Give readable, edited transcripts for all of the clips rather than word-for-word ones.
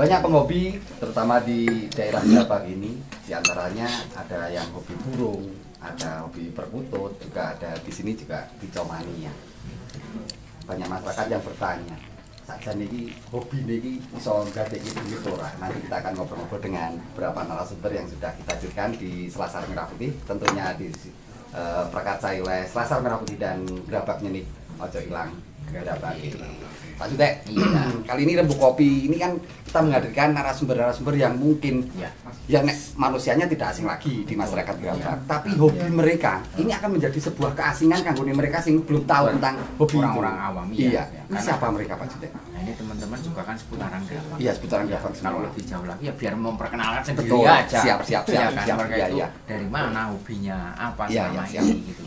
Banyak penghobi, terutama di daerah Grabak ini, diantaranya ada yang hobi burung, ada hobi perkutut, juga ada di sini juga kicomania. Banyak masyarakat yang bertanya, saja nih hobi nih iso gadeki duit ora. Nanti kita akan ngobrol-ngobrol dengan beberapa narasumber yang sudah kita hadirkan di Selasar Merah Putih, tentunya di prakacai oleh Selasar Merah Putih dan Grabaknya nih, ojo ilang Grabak. Pak Jutek, kali ini Rembuk Kopi ini kan kita menghadirkan narasumber-narasumber yang mungkin yang manusianya tidak asing lagi di masyarakat Grabak, tapi hobi mereka ini akan menjadi sebuah keasingan kanggo mereka sing belum tahu tentang hobi orang-orang awam. Iya. Ini siapa mereka Pak Jutek? Nah, ini teman-teman juga kan seputaran Grabak. Iya, seputaran Grabak. Kalau lebih jauh lagi ya biar memperkenalkan sendiri Betul. aja. Siap. Ya kan, mereka Iya, itu iya. dari mana hobinya, apa Iya, selama siap. ini gitu.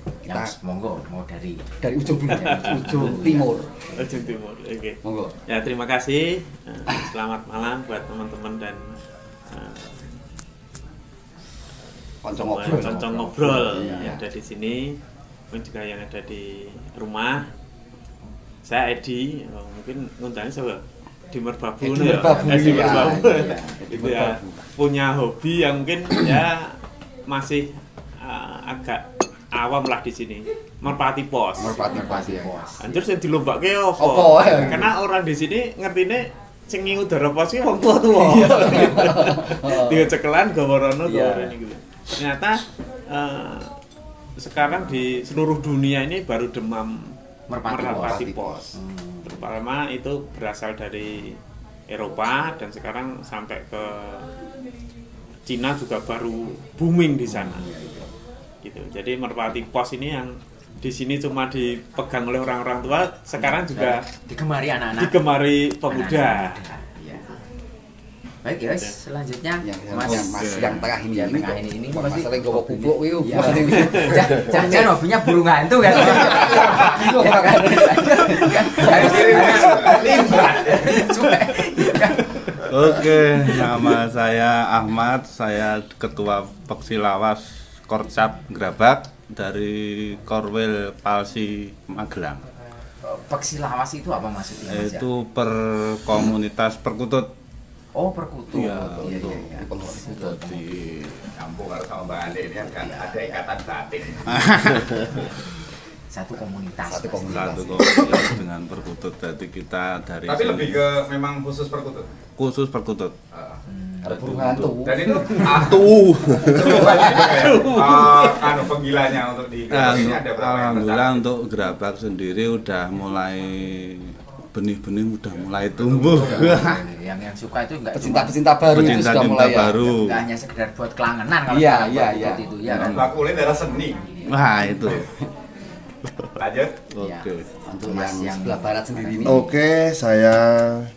Kita Yang monggo mau dari ujung dulu, ujung timur. Ujung Timur, oke. Monggo. Ya terima kasih. Selamat malam buat teman-teman dan Konco ngobrol. Konco ngobrol Iya. yang ada di sini, pun juga yang ada di rumah. Saya Edi, mungkin ngundangnya siapa? Di Merbabu Edi ya. Merbabu, Edi iya. Merbabu. Iya, Edi Itu ya Merbabu. punya hobi yang mungkin ya masih agak awam lah di sini. Merpati pos. Merpati ya. Anjir sing dilombake Apa? opo? Karena orang di sini ngertine sing ngingu udara pos ki wong tua-tua. Tiga cekelan gaworono gawarene gitu. Ternyata sekarang di seluruh dunia ini baru demam merpati pos. Terutama itu berasal dari Eropa dan sekarang sampai ke Cina juga baru booming di sana. Gitu. Jadi merpati pos ini yang di sini cuma dipegang oleh orang-orang tua, sekarang juga digemari anak-anak, digemari pemuda. Ya. Baik ya, selanjutnya Mas yang tengah ini yang tengah ini pasti masalah gowo kupluk kuwi. Jangan hobinya burung hantu kan. Oke, nama saya Ahmad, saya Ketua Peksilawas Korcap Grabak dari Korwil Palsi Magelang. Peksilawas itu apa maksudnya Mas? Itu per komunitas perkutut. Oh, perkutut. Iya, Iya. Jadi Kampung harus sama Mbak Ade ini kan ada ikatan batin. Satu komunitas. satu komunitas dengan perkutut. Jadi kita dari Tapi sini lebih ke memang khusus perkutut. khusus perkutut. Ada burung hantu. Dan itu anu penggilanya untuk di Grabak ini ada berapa yang Alhamdulillah tercatat? untuk Grabak sendiri udah mulai benih-benih udah mulai tumbuh. Yang suka itu enggak Pecinta-pecinta baru itu sudah Pecinta-cinta mulai ya. baru. Enggak hanya sekedar buat kelangenan kalau Iya, sekarang iya, perkutut iya. itu ya kan. Lakuin darah seni. Wah itu. Lanjut. Oke. Untuk Mas yang yang sebelah barat sendiri ini. Oke, saya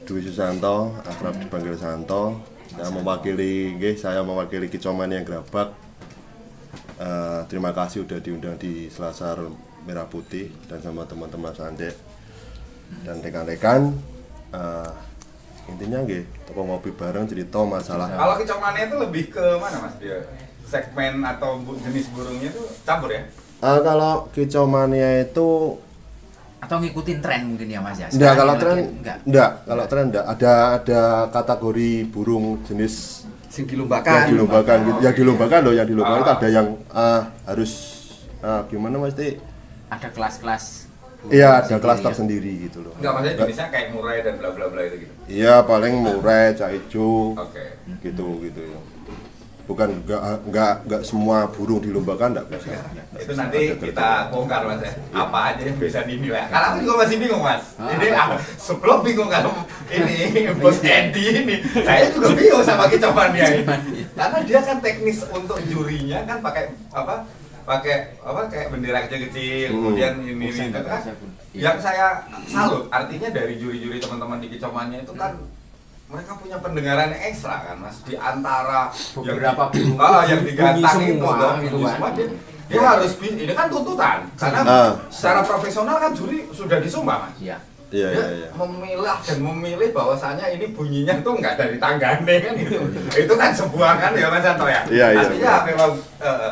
Dwi Susanto, akrab dipanggil Santo. Saya mewakili Kicomania Grabak. Terima kasih udah diundang di Selasar Merah Putih dan sama teman-teman Sandek dan rekan-rekan. Intinya nggih, toko ngopi bareng cerita masalah. Kalau kicomania itu lebih ke mana Mas dia? Segmen atau jenis burungnya itu campur ya? Kalau Kicomania itu Atau ngikutin tren mungkin ya Mas ya. enggak, Sekarang kalau yang tren lagi- enggak, kalau tren enggak. Ada kategori burung jenis Sing yang dilombakan. dilombakan gitu. Yang dilombakan loh, yang dilombakan itu ada yang harus gimana Mas? Ada kelas-kelas. Iya, ada sendiri kelas ya. tersendiri gitu loh. Enggak, maksudnya jenisnya kayak murai dan bla bla bla itu gitu. Iya, paling murai, cak ijo, Oke. gitu ya. Bukan enggak semua burung dilombakan enggak bisa. Itu nanti kita bongkar Mas ya. Apa aja yang bisa dinilai. Karena aku juga masih bingung Mas. Ini sebelum bingung kalau ini Bos Edi ini, saya juga bingung sama kicomania ini. Karena dia kan teknis untuk jurinya kan pakai apa? Kayak bendera kecil-kecil, kemudian ini itu kan. Yang saya salut artinya dari juri-juri teman-teman di kicomania itu kan mereka punya pendengaran ekstra kan Mas, di antara Beberapa yang, burung yang digantang bunyi itu semua, loh, gitu bunyi kan. semua dia harus ini kan tuntutan karena secara profesional kan juri sudah disumpah Mas. Iya. Iya, Dia iya, iya. memilah dan memilih bahwasanya ini bunyinya tuh nggak dari tanggane kan gitu. Itu kan sebuah kan ya Mas Santo ya. Iya, iya, Artinya memang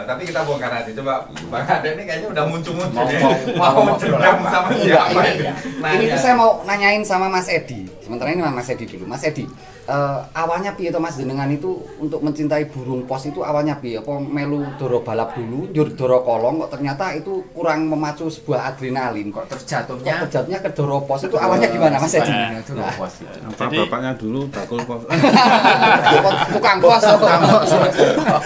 tapi kita bongkar nanti. Coba Bang Ade ini kayaknya udah muncul-muncul ya. Mau dendam sama siapa ini. Nah, Ini ya. tuh saya mau nanyain sama Mas Edi. Sementara ini Mas Edi dulu. Mas Edi, awalnya piye to Mas jenengan itu untuk mencintai burung pos itu awalnya piye? Apa melu doro balap dulu, njur doro kolong kok ternyata itu kurang memacu sebuah adrenalin. Kok Kok terjatuhnya terjatuhnya ke doro pos itu awalnya gimana Mas Edi? Nah, itu Nah, pos itu. Apa Jadi- bapaknya dulu bakul pos. tukang pos, tukang pos.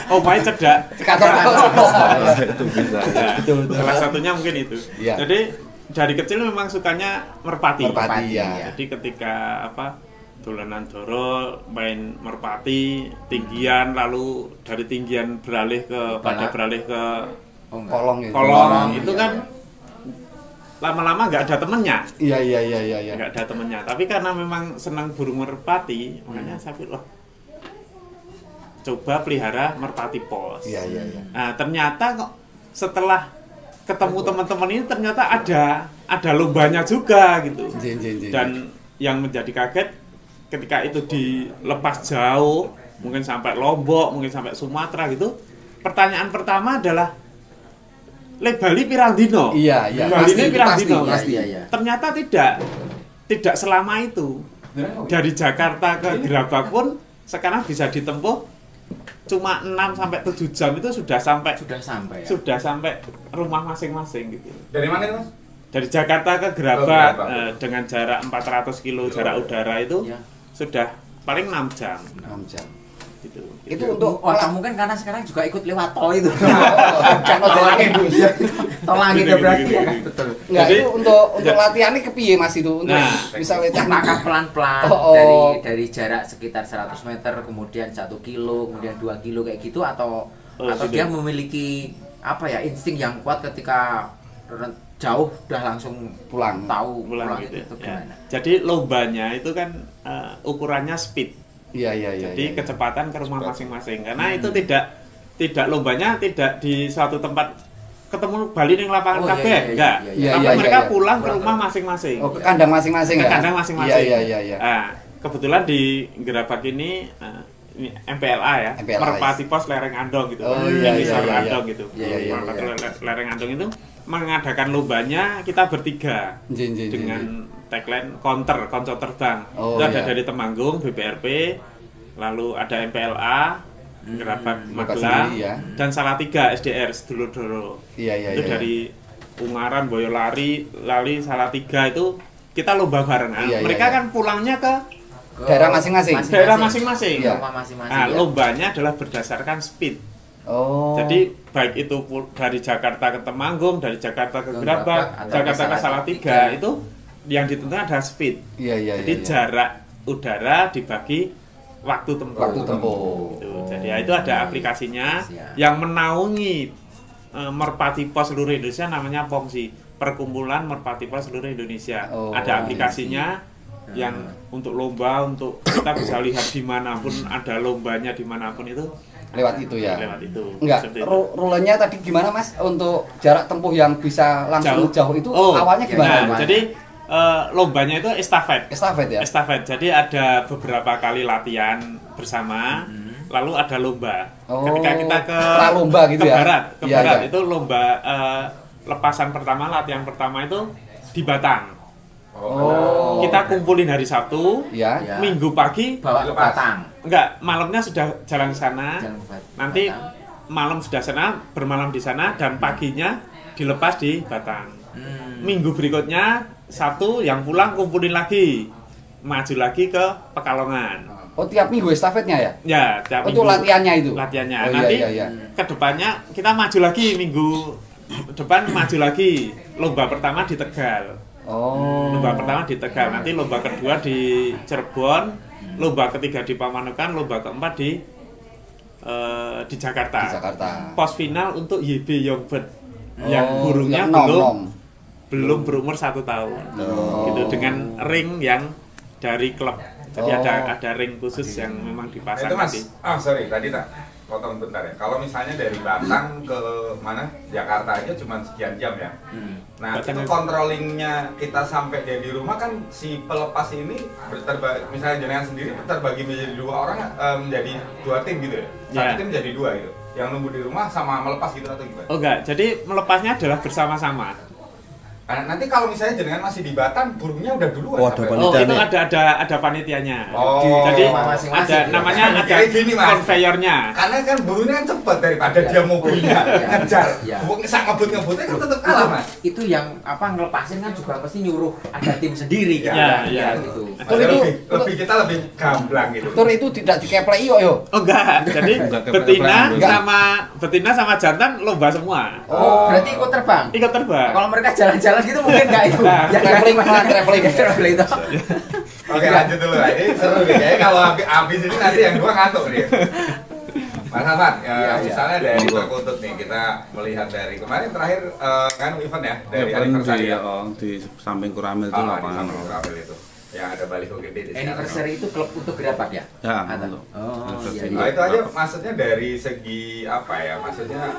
Oh, main cedak. Kantor pos. Itu bisa. Nah, Betul, betul. salah satunya mungkin itu. Iya. Jadi dari kecil memang sukanya merpati. Merpati, ya. Jadi ketika dolanan doro, main merpati, tinggian, lalu dari tinggian beralih ke beralih ke Oh, enggak. Kolong itu. kolong, itu iya. kan lama-lama nggak ada temennya. Iya, iya, iya, iya, iya. Nggak ada temennya. Tapi karena memang senang burung merpati, makanya saya pikir, wah, coba pelihara merpati pos. Iya, iya, iya. Nah, ternyata kok setelah ketemu teman-teman ini ternyata ada lombanya juga gitu. Jin, jin, jin. Dan yang menjadi kaget ketika itu dilepas jauh, mungkin sampai Lombok, mungkin sampai Sumatera gitu. Pertanyaan pertama adalah le Bali pirang dino? Iya, iya. Bali ini pirang pasti, dino? pasti. Iya, iya. Ternyata tidak selama itu. Dari Jakarta ke Gerabak pun sekarang bisa ditempuh cuma 6 sampai 7 jam itu sudah sampai Sudah sampai ya. rumah masing-masing gitu. Dari mana itu Mas? Dari Jakarta ke Gerabak Gerabak. dengan jarak 400 kilo jarak udara itu Iya. sudah paling 6 jam 6 jam. gitu. Itu untuk Oh, mungkin karena sekarang juga ikut lewat tol itu. kan Tol langit. Tol langit ya berarti. Gini. Betul. Enggak, Jadi- itu untuk latihannya kepiye Mas itu untuk Nah, bisa latihan Langkah pelan-pelan Oh, oh. dari jarak sekitar 100 meter, kemudian 1 kilo, kemudian 2 kilo kayak gitu atau Oh, dia gitu. memiliki insting yang kuat ketika jauh udah langsung pulang. tahu pulang pulang gitu itu ya. gimana? Jadi lombanya itu kan ukurannya speed. Iya, iya, iya. Jadi iya. kecepatan ke rumah masing-masing. Karena itu tidak lombanya tidak di suatu tempat ketemu Bali ning lapangan Oh, iya, kabeh, iya, iya, enggak. iya, iya. Tapi Iya, mereka iya. pulang ke Pulang rumah ke- masing-masing. Oh, ke kandang masing-masing Ke ya? kandang masing-masing. Iya, iya, iya, iya. Nah, kebetulan di Gerabak ini MPLA ya, MPLA, Merpati Pos Lereng Andong gitu. Oh, Yang iya, di Sar iya, iya. Andong gitu. Iya, iya, Merpati iya. Lereng Andong itu mengadakan lombanya kita bertiga Jin, jin, jin, dengan jin. tagline konco terbang. Oh, Itu ada iya. dari Temanggung, BPRP, lalu ada MPLA, Gerabak Gerabak Magelang, sendiri ya. dan Salatiga SDR Sedulur-dulur. Iya, iya, Itu iya. dari Ungaran, Boyolali, Lali, Salatiga itu kita lomba bareng. Nah, Iya, iya, mereka iya. kan pulangnya ke Daerah masing-masing. daerah masing-masing. Iya. Rumah masing-masing. Nah, ya. lombanya adalah berdasarkan speed. Oh. Jadi baik itu dari Jakarta ke Temanggung, dari Jakarta ke Ke Gerabak, Gerabak, atau Jakarta ke ke Salatiga. Salatiga itu yang ditentukan adalah speed. Iya, iya, Jadi iya. jarak udara dibagi waktu tempuh. Waktu tempuh. Gitu. Jadi ya, itu ada aplikasinya Siap. yang menaungi Merpati Pos seluruh Indonesia, namanya POMSI, Perkumpulan Merpati Pos seluruh Indonesia. Oh, Ada aplikasinya yang untuk lomba, untuk kita bisa lihat dimanapun ada lombanya dimanapun itu Lewat itu ya. lewat itu. Enggak, Seperti itu. rulenya tadi gimana Mas untuk jarak tempuh yang bisa langsung jauh itu Oh, awalnya gimana? Nah, jadi lombanya itu estafet. Estafet ya? Estafet. Jadi ada beberapa kali latihan bersama, lalu ada lomba. Oh, Ketika kita ke pralomba gitu ke ya? barat, ke Iya, barat iya. itu lomba lepasan pertama, latihan pertama itu di Batang. Oh. Kita kumpulin hari Sabtu, Ya. Ya. Minggu pagi, bawa ke Batang. enggak, malamnya sudah jalan ke sana. Jalan ke Batang. Nanti malam sudah sana, bermalam di sana, dan paginya dilepas di Batang. Minggu berikutnya Sabtu yang pulang kumpulin lagi, maju lagi ke Pekalongan. Oh, tiap minggu estafetnya ya? Ya, tiap Untuk minggu. latihannya itu? Latihannya. Oh, iya, Nanti iya, iya. kedepannya kita maju lagi minggu depan, maju lagi. Lomba pertama di Tegal. Oh. Lomba pertama di Tegal. Nanti lomba kedua di Cirebon, lomba ketiga di Pamanukan, lomba keempat di Jakarta. Di Jakarta. Pos final untuk YB Youngbird yang Oh, burungnya yang nom, belum nom. belum berumur 1 tahun. Oh. Gitu dengan ring yang dari klub Jadi ada ring khusus yang memang dipasang Itu Mas, nanti. sorry tadi tak potong bentar ya. Kalau misalnya dari Batang ke mana Jakarta aja cuma sekian jam ya. Nah Batang itu controllingnya kita sampai dia di rumah kan si pelepas ini misalnya jenengan sendiri terbagi menjadi 2 orang menjadi 2 tim gitu ya. Satu tim jadi 2 gitu. Yang nunggu di rumah sama melepas gitu atau gimana? Oh enggak, jadi melepasnya adalah bersama-sama. Nah, nanti kalau misalnya jenengan masih di Batang, burungnya udah duluan. Oh, ada sampai- Oh, Panitia itu nih. ada panitianya. Oh, Jadi masing-masing ada ya. namanya ada Jadi gini, Mas. konveyornya. Karena kan burungnya kan cepet daripada dia mobilnya Iya. ngejar. Iya. Sak ngebut-ngebutnya kan tetap kalah, Mas. Itu yang ngelepasin kan juga pasti nyuruh ada tim sendiri gitu. Iya, kan. iya. Gitu. Maksudnya lebih kita lebih gamblang gitu. Tur itu tidak dikeplei yo. Oh enggak, jadi Enggak ke betina pelan-pelan. sama jantan lomba semua. Oh, berarti ikut terbang. Ikut terbang. Kalau mereka jalan-jalan gitu mungkin nggak itu. Nah, traveling Traveling itu. Oke, lanjut dulu lah. Ini seru nih. Kayaknya kalau habis ini nanti yang 2 ngantuk nih. Mas Ahmad, misalnya dari Perkutut nih, kita melihat dari kemarin terakhir kan event ya dari anniversary ya. Di samping Kuramil itu Di lapangan. samping Kuramil itu. Yang ada baliho gede di sana. Anniversary itu klub untuk gerapak ya? Ya, Atau? untuk. Oh, iya. Nah, itu aja maksudnya dari segi apa ya? Maksudnya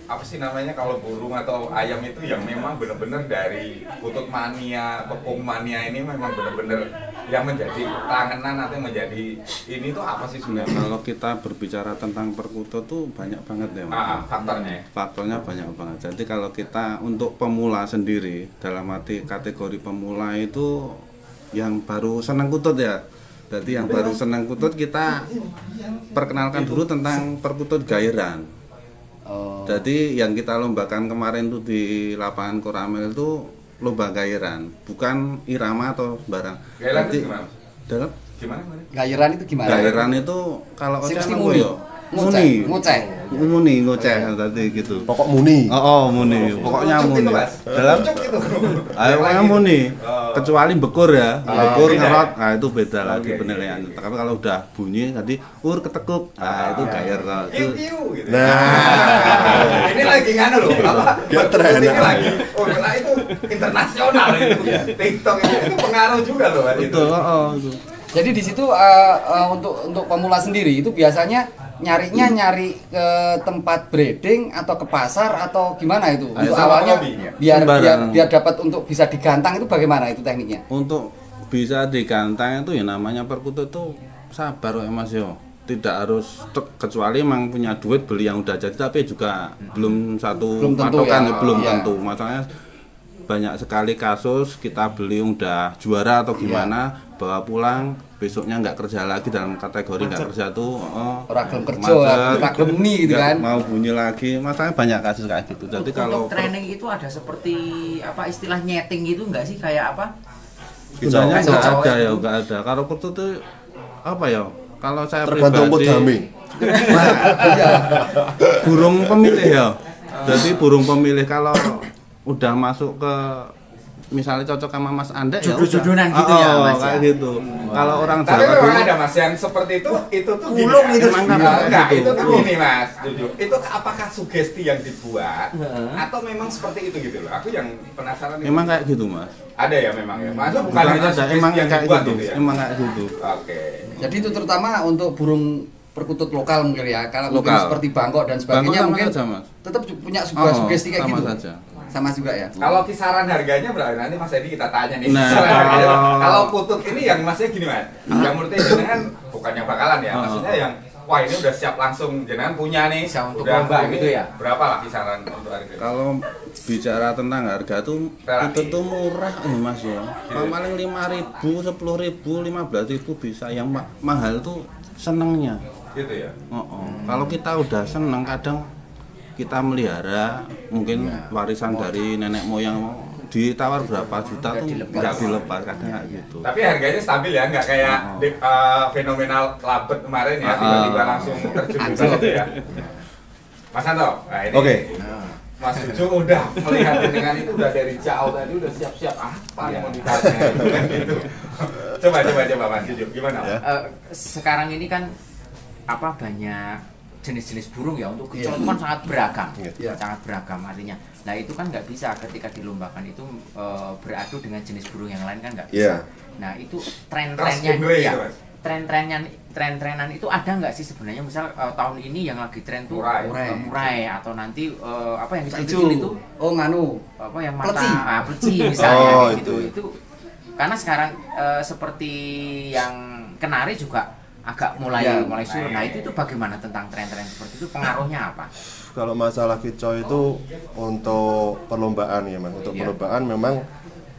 apa sih namanya kalau burung atau ayam itu yang memang benar-benar dari kutut mania, tepung mania ini memang benar-benar yang menjadi langganan atau menjadi ini tuh apa sih Nah, sebenarnya? kalau kita berbicara tentang perkutut tuh banyak banget ya, Mas. Faktornya. Faktornya banyak banget. Jadi kalau kita untuk pemula sendiri, dalam arti kategori pemula itu yang baru senang kutut ya. Jadi yang baru senang kutut kita perkenalkan dulu tentang perkutut gairan. Jadi yang kita lombakan kemarin tuh di lapangan Koramel itu lomba gairan, bukan irama atau barang. Gairan Jadi itu gimana? dalam Gimana? Gairan itu gimana? gairan itu kalau Sing oceh mesti apa muni. yo? Muni. Ngoceh. Muni ngoceh tadi gitu. Pokok muni. Muni. Pokoknya Ucuk muni. itu, Mas. Dalam Ucuk itu. ayo pokoknya muni. Kecuali bekur ya. Bekur beda. ngerot, nah itu beda lagi Oke, penilaian. Tapi kalau udah bunyi tadi ketekup, nah itu gair itu. Kiu-kiu gitu. Nah. Ini lagi nganu loh, apa? Biar tren. Ini lagi. Oh, nah itu internasional itu. TikTok itu pengaruh juga loh Mas, itu. Betul, itu. Jadi di situ untuk pemula sendiri itu biasanya nyari ke tempat breeding atau ke pasar atau gimana itu? Untuk sama awalnya hobi, ya? biar dapat untuk bisa digantang itu bagaimana itu tekniknya? Untuk bisa digantang itu ya namanya perkutut tuh sabar ya Mas yo. Tidak harus kecuali emang punya duit beli yang udah jadi, tapi juga belum Belum tentu patokan ya. belum Iya. tentu. Masalahnya banyak sekali kasus kita beli udah juara atau gimana bawa pulang besoknya nggak kerja lagi, dalam kategori nggak kerja tuh Ora gelem kerja, ora gelem muni gitu nggak kan. mau bunyi lagi. Masalahnya banyak kasus kayak gitu. Jadi kalau untuk training itu ada seperti apa istilah nyeting gitu nggak sih kayak apa? sebenarnya Kicau. nggak Kicau ada itu. ya, nggak ada. Kalau perkutut tuh apa ya, kalau saya Tergantung pribadi podami. burung pemilih ya. Jadi burung pemilih kalau udah masuk ke misalnya cocok sama Mas Anda ya Jodoh-jodohan udah. gitu ya, Mas, kayak ya? gitu. Kalau orang Tapi Jawa memang dulu ada Mas yang seperti itu tuh gini. Ulung itu. Enggak, Gitu. itu tuh gini Mas, jujur. Itu apakah sugesti yang dibuat atau memang seperti itu gitu loh. Aku yang penasaran itu. emang kayak gitu Mas. Ada ya memang ya. Maksudnya bukan Bukan hanya ada, sugesti emang yang kayak dibuat gitu. gitu ya. Emang kayak gitu. Oke. Jadi itu terutama untuk burung perkutut lokal mungkin ya. Kalau mungkin Lokal. seperti bangkok dan Bangkok sebagainya sama mungkin saja, Mas. tetap punya sebuah sugesti kayak sama gitu. saja. Sama juga ya. Kalau kisaran harganya berapa? Nanti Mas Edi kita tanya nih. Nah, Kisaran harganya. kalau- Kalau kutut ini yang Masnya gini Mas. Yang menurut jenengan bukannya bakalan ya. Maksudnya yang wah ini udah siap langsung jenengan punya nih. Siap untuk udah lomba ini gitu ya? Berapa lah kisaran untuk harga? Kalau bicara tentang harga tuh Relatif. itu tuh murah nih Mas ya. Paling 5.000, 10.000, 15.000 bisa. Yang mahal tuh senengnya. Gitu ya. Kalau kita udah seneng, kadang kita melihara mungkin warisan dari nenek moyang, ditawar berapa juta tuh nggak dilepas, kadang nggak gitu. Tapi harganya stabil ya, nggak kayak fenomenal labet kemarin ya, tiba-tiba langsung terjun gitu ya. Mas Anto, nah ini Oke. Mas Ujo udah melihat dengan itu udah dari jauh tadi udah siap-siap apa yang mau ditanya gitu kan gitu. Coba Mas Ujo, gimana? Ya. Sekarang ini kan apa banyak jenis-jenis burung ya untuk kicau itu kan sangat beragam, Iya. sangat beragam artinya. Nah itu kan nggak bisa ketika dilombakan itu beradu dengan jenis burung yang lain kan nggak bisa. Iya. Nah itu Trust tren-trennya giveaway ya, itu, Mas. tren-trenan itu ada nggak sih sebenarnya? Misal tahun ini yang lagi tren tuh Murai. murai atau nanti apa yang Hijau. kecil-kecil itu Oh nganu. apa yang mata Pleci. pleci misalnya Oh, kayak gitu. Itu karena sekarang seperti yang kenari juga agak mulai Ya, surut. Nah itu bagaimana tentang tren-tren seperti itu, pengaruhnya apa? Kalau masalah kicau itu untuk perlombaan ya Mas. Untuk Iya. perlombaan memang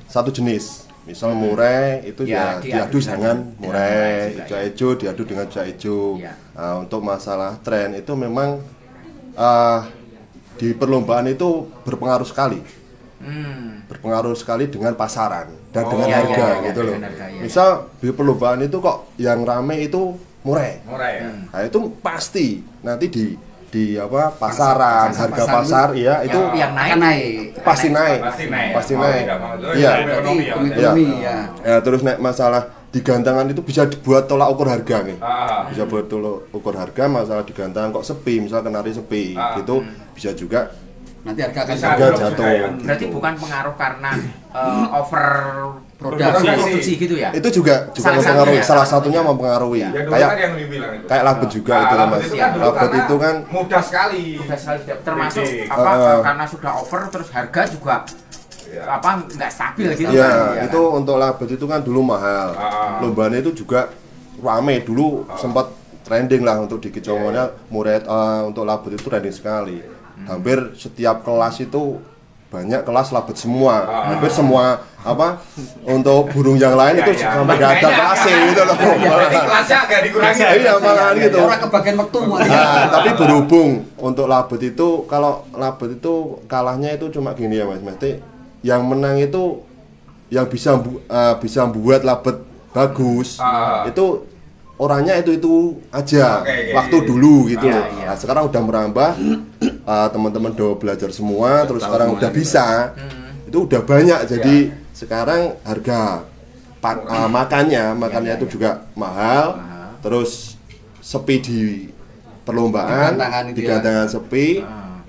satu jenis. Misal murai itu Ya, ya diadu dengan murai, juga, cuaca ya. hijau diadu dengan cuaca hijau. Ya. Nah, untuk masalah tren itu memang di perlombaan itu berpengaruh sekali. Berpengaruh sekali dengan pasaran dan dengan iya, harga iya, gitu loh. dengan harga, iya. Misal di perlombaan itu kok yang rame itu murai. Murai ya. Nah, itu pasti nanti di apa pasaran, harga pasar ya itu yang Akan naik. pasti naik. Pasti naik. Pasti Mau naik. tidak mau. Itu Iya. ekonomi ya, Mas. Ekonomi ya. Ya, terus naik masalah di gantangan itu bisa dibuat tolak ukur harga nih. Bisa buat tolak ukur harga masalah di gantangan kok sepi, misal kenari sepi gitu bisa juga Nanti harga akan Bisa. harga Juga jatuh. ya. Berarti bukan pengaruh karena over Produksi. produksi gitu ya? Itu juga Salah mempengaruhi, satunya. salah satunya mempengaruhi. Ya dulu Kayak kan yang dibilang itu. kayak labet juga itu loh, labet Mas. itu kan dulu Labet karena itu kan mudah sekali. Udah sekali termasuk Oke. apa Heeh. karena sudah over terus harga juga Ya. apa nggak stabil gitu ya kan? itu untuk labet itu kan dulu mahal. Lombanya itu juga rame dulu sempat trending lah untuk di Kicauannya murid untuk labet itu trending sekali. Hampir setiap kelas itu banyak kelas labet semua. Hampir semua apa untuk burung yang lain itu Ya, ya. sampai gak ada kelasnya gitu loh. Berarti kelasnya agak dikurangi. Iya malahan gitu. Orang kebagian waktu mau. Nah, tapi berhubung untuk labet itu kalau labet itu kalahnya itu cuma gini ya Mas. Mesti yang menang itu yang bisa buat labet bagus itu orangnya itu aja Oke. waktu dulu gitu Iya, loh. iya. Nah, sekarang udah merambah teman-teman udah belajar semua terus sekarang udah bisa. Itu udah banyak jadi sekarang harga makannya itu juga mahal. Terus sepi di perlombaan, Di gantangan itu di ya. gantangan sepi.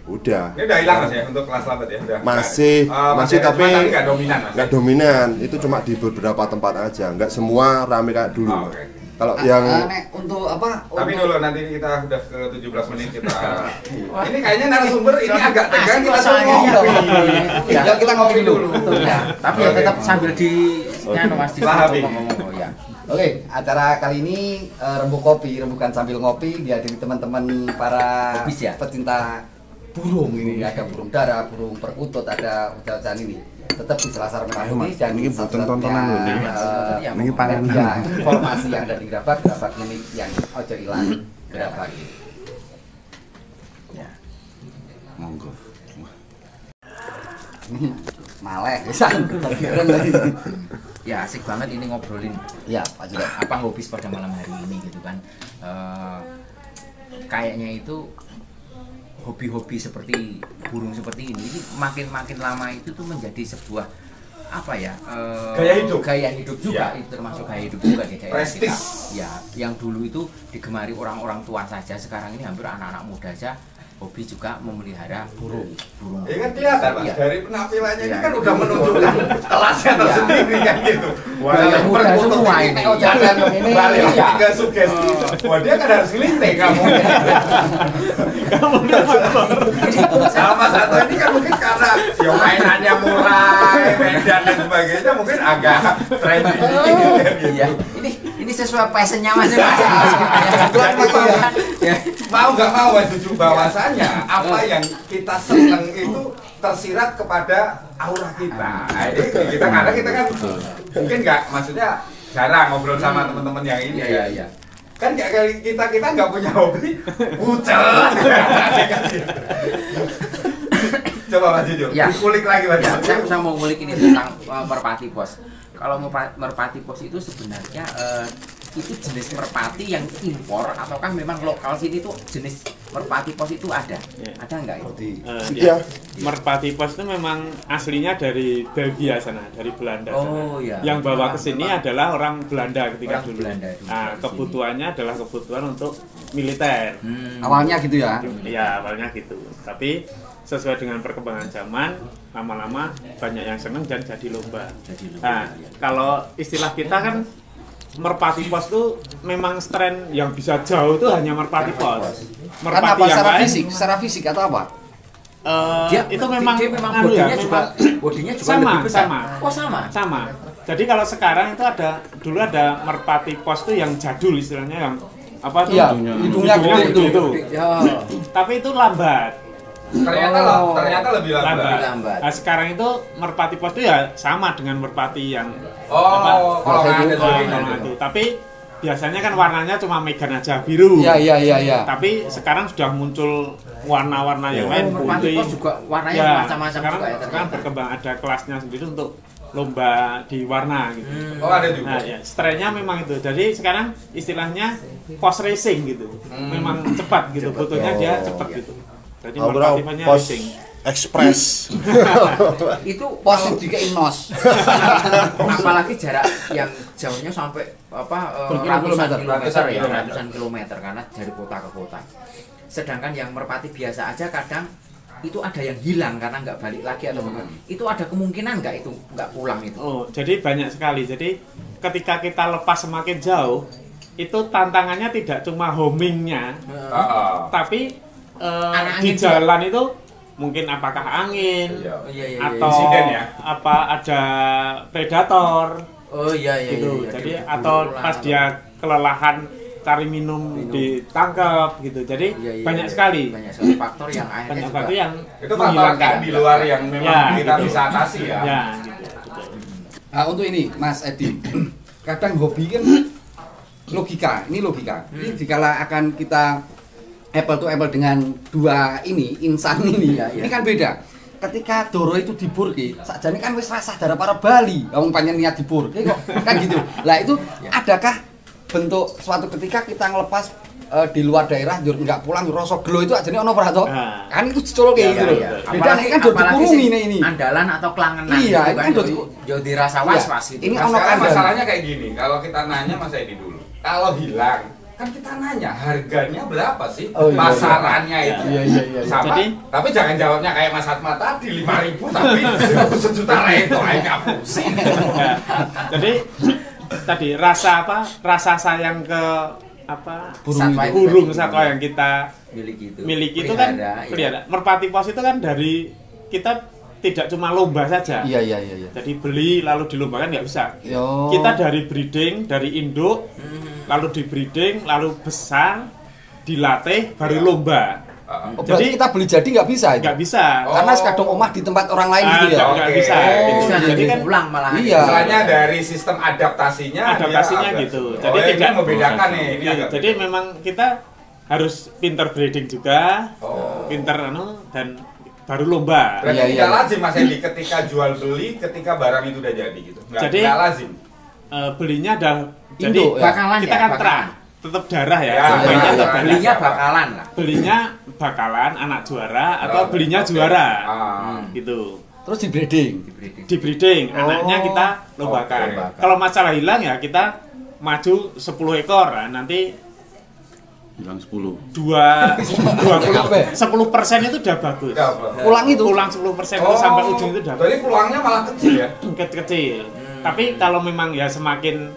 Udah. Ini udah hilang Mas ya untuk kelas labet ya? Udah. Masih ada, tapi cuma nggak dominan Mas. nggak dominan, itu cuma di beberapa tempat aja, nggak semua rame kayak dulu. Oh, oke. Kalau yang Nek, untuk apa? Tapi untuk dulu nanti kita udah ke 17 menit kita. Ini kayaknya narasumber ini agak tegang kita soalnya. ngomong. Ya, kita ngopi dulu. Ya, tapi ya tetap sambil di Mas Lahabi. ngomong ya. Oke, acara kali ini rembuk kopi, rembukan sambil ngopi dihadiri teman-teman para Hobis ya? pecinta burung ini. Ada burung dara, burung perkutut, ada udah-udahan ini. Tetap di Selasar Merah Putih dan ini buatan satu-satunya, tontonan loh, ini. ini media informasi yang ada di Gerabak ini yang ojo hilang Gerabak. Ya. monggo. Maleh, bisa keren lagi. Ya asik banget ini ngobrolin Ya, Pak Juga. apa hobis pada malam hari ini gitu kan. Kayaknya itu hobi-hobi seperti burung seperti ini makin lama itu tuh menjadi sebuah apa ya gaya hidup juga Ya. itu termasuk gaya hidup juga di daerah Prestis. kita. Ya yang dulu itu digemari orang-orang tua saja, sekarang ini hampir anak-anak muda saja hobi juga memelihara burung. Ya kan kelihatan Mas, Iya. dari penampilannya ini Iya. kan udah menunjukkan kelasnya tersendiri kan gitu. Gaya muda semua ini. Ini Balik lagi Iya. ke sugesti. Wah dia kan harus ngelinting kamu. Sama satu ini kan mungkin karena ya mainannya murah, medan dan sebagainya mungkin agak trending gitu kan gitu. Iya. Ini sesuai passionnya masing-masing. Ya. Mau nggak mau setuju bahwasannya apa yang kita seneng itu tersirat kepada aura kita. Nah, ini kita karena kita kan mungkin nggak maksudnya jarang ngobrol sama teman-teman yang ini. Iya, iya. Kan kayak kita nggak punya hobi bucel. Coba Mas Juju, Ya. dikulik lagi Mas. Ya, saya mau ngulik ini tentang merpati pos. Kalau merpati pos itu sebenarnya itu jenis merpati yang impor ataukah memang lokal sini tuh jenis merpati pos itu ada? Ada nggak itu? Ya. Merpati pos itu memang aslinya dari Belgia sana, dari Belanda sana. Iya. Yang bawa ke sini adalah orang Belanda ketika Orang dulu. Belanda dulu Nah, di kebutuhannya adalah kebutuhan untuk militer. Awalnya gitu ya. Ya, awalnya gitu. Tapi sesuai dengan perkembangan zaman, lama-lama banyak yang seneng dan jadi lomba. Nah, kalau istilah kita kan merpati pos itu memang strain yang bisa jauh itu hanya merpati pos. Karena apa, secara fisik atau apa? Itu memang dia bodinya juga sama, lebih besar. sama. Oh, sama. Jadi kalau sekarang itu dulu ada merpati pos itu yang jadul istilahnya, yang apa tuh? Iya, hidungnya gede itu. Ya. Tapi itu lambat. Ternyata lebih lambat. Nah, sekarang itu merpati pos itu ya sama dengan merpati yang kolongan itu. Tapi biasanya kan warnanya cuma megan aja, biru. Iya. Tapi sekarang sudah muncul warna-warna yang lain, merpati pos juga warnanya macam-macam juga ya. Sekarang berkembang, ada kelasnya sendiri untuk lomba di warna gitu. Ada juga. Nah, ya, strainnya memang itu. Jadi sekarang istilahnya pos racing gitu. Memang cepat gitu, fotonya dia cepat gitu. Jadi merpatinya pos racing. Express. Itu Pos juga inos. apalagi jarak yang jauhnya sampai ratusan kilometer karena dari kota ke kota. Sedangkan yang merpati biasa aja kadang itu ada yang hilang karena nggak balik lagi atau bagaimana. Itu ada kemungkinan nggak itu nggak pulang itu? Oh, jadi banyak sekali. Jadi ketika kita lepas semakin jauh, itu tantangannya tidak cuma homingnya, tapi di jalan itu mungkin apakah angin atau insiden ya? apa ada predator. Gitu. Iya. Jadi atau pas dia kelelahan cari minum ditangkap gitu. Jadi banyak sekali faktor yang akhirnya banyak juga faktor yang Itu faktor di luar yang memang kita bisa atasi ya. Gitu. Nah, untuk ini Mas Edi, kadang hobi kan logika. Ini dikala akan kita apple to apple dengan dua ini insan ini, ini kan beda. Ketika Doro itu diburke, sakjane kan wis rasah darah para Bali. Wong panjen niat diburke kok kan gitu. Lah itu adakah bentuk suatu ketika kita ngelepas di luar daerah nggak pulang rasa gelo itu ajane ono ora to? Kan itu dicolok kayak gitu. Beda nek kan do dikurungi ini. Andalan atau kelangenan iya, itu kan jauh dirasa was-was gitu. Ini masalahnya kayak gini. Kalau kita nanya Mas Edi dulu, kalau hilang kan kita nanya harganya berapa sih pasarannya itu. Iya. Sama, tapi jangan jawabnya kayak Mas Atma tadi 5.000 tapi 1 juta itu nggak pusing. Jadi tadi rasa sayang ke burung satwa yang kita miliki itu kan kelihatan. Merpati pos itu kan dari kita tidak cuma lomba saja. Iya. Jadi beli lalu dilombakan nggak bisa. Kita dari breeding, dari induk, lalu di breeding, lalu besar, dilatih, baru lomba. Jadi kita beli jadi nggak bisa? Nggak bisa. Karena sekadang omah di tempat orang lain gitu ya? Nggak bisa. Jadi kan pulang malah. Iya. Misalnya dari sistem adaptasinya gitu. Jadi tidak membedakan nih. Jadi memang kita harus pinter breeding juga, pinter dan baru lomba. Berarti tidak lazim Mas Edi ketika jual beli ketika barang itu udah jadi gitu. Jadi nggak lazim. Belinya ada jadi bakalan kita kan tetap darah ya. Belinya bakalan lah. Belinya bakalan anak juara atau belinya juara. Gitu. Terus di breeding. Di breeding, anaknya kita lombakan. Kalau masalah hilang ya kita maju 10 ekor. Nanti hilang 10. 10% itu udah bagus. Pulang 10% itu sampai ujung itu udah. Jadi peluangnya malah kecil ya? Kecil. Tapi kalau memang ya semakin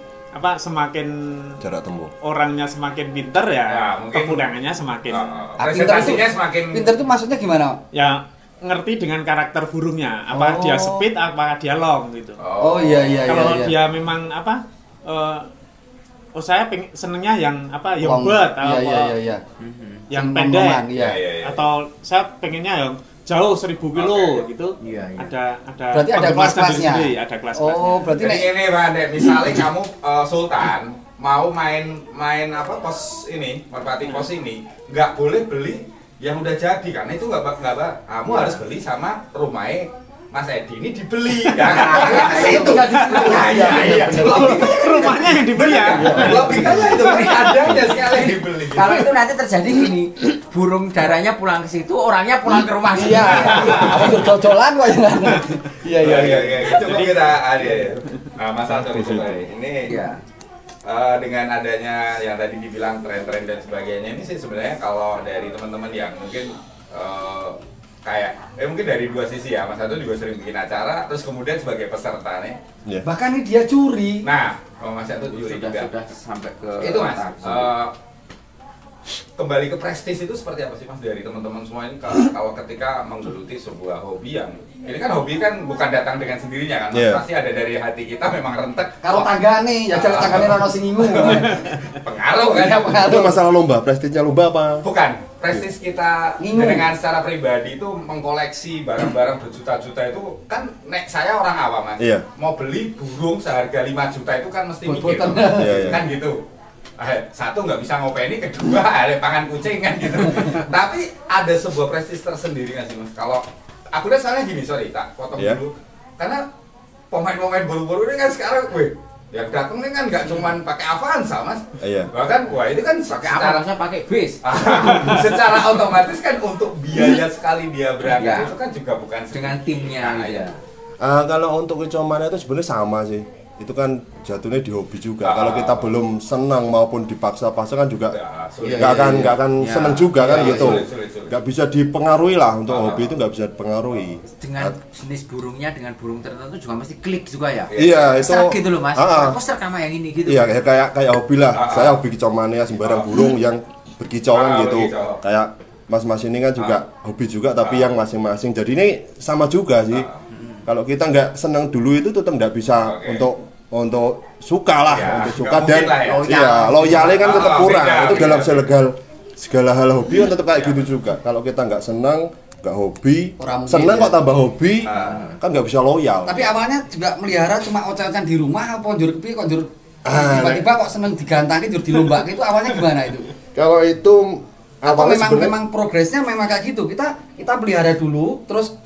jarak tempuh. Orangnya semakin pinter ya kepulangannya semakin. Presentasinya semakin. Pinter itu maksudnya gimana? Ya ngerti dengan karakter burungnya. Apakah dia speed, apakah dia long gitu. Iya. Kalau dia memang saya senengnya yang yoghurt atau yang pendek, atau saya pengennya yang jauh 1000 kilo gitu. Ada berarti ada kelas-kelasnya. Ada kelas-kelasnya. Berarti ini Pak Ade, misalnya kamu Sultan mau main pos ini, merpati pos ini, nggak boleh beli yang udah jadi karena itu nggak kamu harus beli sama rumahnya Mas Edi ini dibeli. Itu. Iya. Rumahnya yang dibeli ya. Logikanya itu adanya sekali yang dibeli. Kalau itu nanti terjadi gini, burung darahnya pulang ke situ, orangnya pulang ke rumah. Iya. Apa jol-jolan kok ya. Iya. Coba kita ada. Nah, Mas Anto ini Iya. dengan adanya yang tadi dibilang tren-tren dan sebagainya ini sih sebenarnya kalau dari teman-teman yang mungkin kayak mungkin dari dua sisi ya, Mas Anto juga sering bikin acara terus kemudian sebagai peserta nih. Ya. Bahkan ini dia curi. Nah, kalau Mas Anto juri juga. Sudah sampai ke Itu Mas. Kembali ke prestis itu seperti apa sih Mas dari teman-teman semua ini kalau ketika menggeluti sebuah hobi yang ini kan hobi kan bukan datang dengan sendirinya kan, Mas. Yeah. Pasti ada dari hati kita memang rentek. Kalau tanggane, ya jalan tanggane rono sing ngingu. Pengaruh kan? Ya, pengaruh. Itu masalah lomba, prestisnya lomba apa? Bukan, prestis kita Ngingu. dengan secara pribadi itu mengkoleksi barang-barang berjuta-juta itu kan saya orang awam Mas. Iya. Mau beli burung seharga 5 juta itu kan mesti mikir. Bot-botan. Iya. Kan gitu. Satu nggak bisa ngopeni, kedua ada pangan kucing kan gitu. Tapi ada sebuah prestis tersendiri nggak sih Mas? Kalau aku lihat soalnya gini, sorry tak potong Iya. dulu. Karena pemain-pemain baru-baru ini kan sekarang, yang datang ini kan nggak cuman pakai Avanza Mas. Iya. Bahkan itu kan pakai apa? Saya pakai bis. secara otomatis kan untuk biaya sekali dia berangkat Ya. itu kan juga bukan Dengan timnya. Nah, Ya. Kalau untuk kecomannya itu sebenarnya sama sih. Itu kan jatuhnya di hobi juga. Ah. Kalau kita belum senang maupun dipaksa-paksa kan juga Ya, sulit. nggak akan Ya. senang juga kan Ya, gitu. sulit. Nggak bisa dipengaruhi lah untuk Ah. hobi itu nggak bisa dipengaruhi. Dengan jenis burungnya dengan burung tertentu juga mesti klik juga ya. Iya itu. Serak gitu loh Mas. Ah. Aku serak sama yang ini gitu. Iya kayak hobi lah. Ah. Saya hobi kicauannya sembarang burung yang berkicauan gitu. berkicau. Kayak Mas ini kan juga hobi juga tapi yang masing-masing. Jadi ini sama juga sih. Kalau kita nggak senang dulu itu tetap nggak bisa Oke. untuk suka lah, Ya, untuk suka nggak dan mungkin lah ya. iya loyalnya kan tetap kurang. Itu beda. dalam segala hal hobi kan tetap kayak gitu juga. Kalau kita nggak senang, nggak hobi, Orang mungkin senang ya. kok tambah hobi, kan nggak bisa loyal. Tapi awalnya juga melihara cuma ocel-ocelan di rumah apa njur kepiye kok njur Ah, tiba-tiba kok seneng digantangin njur dilombake itu awalnya gimana itu? Kalau itu Atau awalnya sebenarnya memang progresnya memang kayak gitu. Kita pelihara dulu terus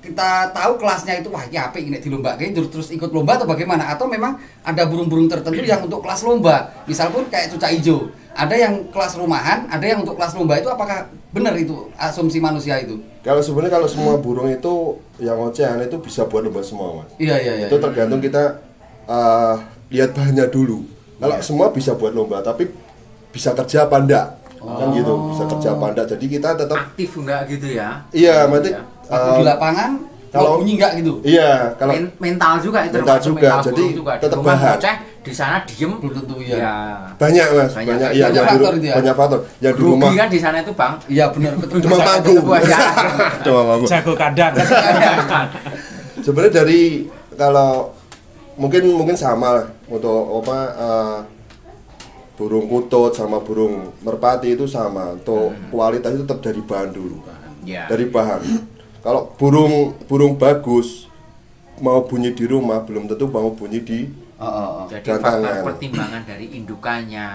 kita tahu kelasnya itu wah ini apik ini dilombake terus ikut lomba atau bagaimana atau memang ada burung-burung tertentu yang untuk kelas lomba. Misal pun kayak cucak hijau. Ada yang kelas rumahan, ada yang untuk kelas lomba itu apakah benar itu asumsi manusia itu? kalau sebenarnya kalau semua burung itu yang ocehan itu bisa buat lomba semua, Mas. Iya. Itu tergantung kita lihat bahannya dulu. Kalau semua bisa buat lomba, tapi bisa kerja apa enggak? Kan gitu, bisa kerja apa enggak. Jadi kita tetap Aktif enggak gitu ya. iya, berarti Waktu di lapangan kalau bunyi enggak gitu? iya, kalau Mental juga itu Mental termasuk juga, mental jadi burung juga. Di tetap rumah bahan. bocah, di sana diem Belum tentu ya. ya. banyak, Mas, Banyak banyak faktor. iya, Banyak yang di faktor ru- itu ya? banyak faktor. Yang di Rugi rumah kan di sana itu Bang. Iya benar betul. cuma panggung. Ya. Cuma panggung. Jago kandang. Sebenarnya dari kalau mungkin sama lah untuk burung kutut sama burung merpati itu sama. Untuk kualitas itu tetap dari bahan dulu. Ya. Dari bahan. Kalau burung bagus mau bunyi di rumah belum tentu mau bunyi di Jadi Jantangan. faktor pertimbangan dari indukannya.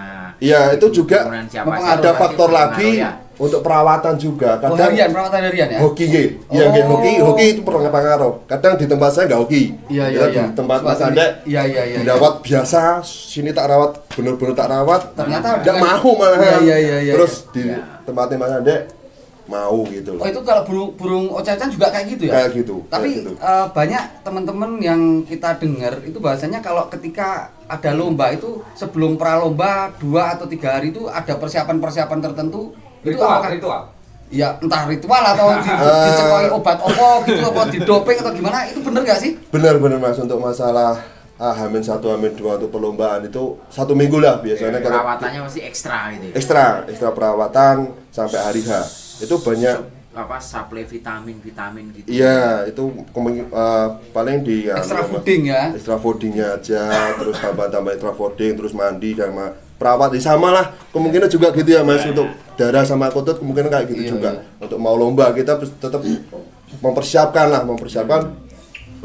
iya itu juga Keturunan siapa mempengaruhi. ada pasti faktor lagi berpengaruh ya. untuk perawatan juga. Kadang Perawatan harian ya? hoki nggih. Iya nggih hoki itu pengaruh. Kadang di tempat saya nggak hoki. Iya. Di tempat Mas Ande Iya. dirawat biasa, sini tak rawat, bener-bener tak rawat. Ternyata nggak dengan- mau malahan. Iya. Terus di Iya. tempatnya Mas Ande mau gitu Oh loh. itu kalau burung ocehan juga kayak gitu ya? Kayak gitu. Tapi kayak gitu. banyak teman-teman yang kita dengar itu bahasanya kalau ketika ada lomba itu sebelum pralomba 2 atau 3 hari itu ada persiapan-persiapan tertentu. Itu apakah Ritual. ya entah ritual atau dicekoi obat apa gitu apa didoping atau gimana itu bener gak sih? Bener-bener Mas untuk masalah H-1, H-2 untuk perlombaan itu 1 minggu lah biasanya kalau Perawatannya masih ekstra gitu ya. ekstra perawatan sampai hari H. Itu banyak Apa supply vitamin gitu. iya itu paling di Extra fooding ya. extra foodingnya aja terus tambah extra fooding terus mandi sama perawat sama lah kemungkinan juga gitu ya Mas untuk darah sama kutut kemungkinan kayak gitu Iya, juga iya. untuk mau lomba kita tetap mempersiapkan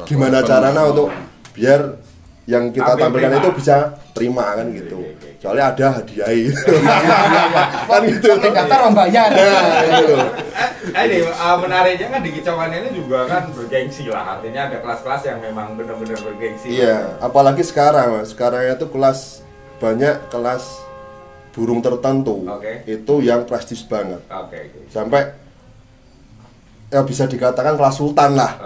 gimana caranya untuk biar yang kita tampilkan itu bisa terima kan gitu. Soalnya ada hadiah gitu. Kan gitu. Daftar orang bayar. Gitu. Ini menariknya kan di Kicauan ini juga kan bergengsi lah. Artinya ada kelas-kelas yang memang benar-benar bergengsi. Iya, apalagi sekarang Mas. Sekarang itu kelas banyak kelas burung tertentu. Itu yang prestis banget. Sampai ya bisa dikatakan kelas sultan lah.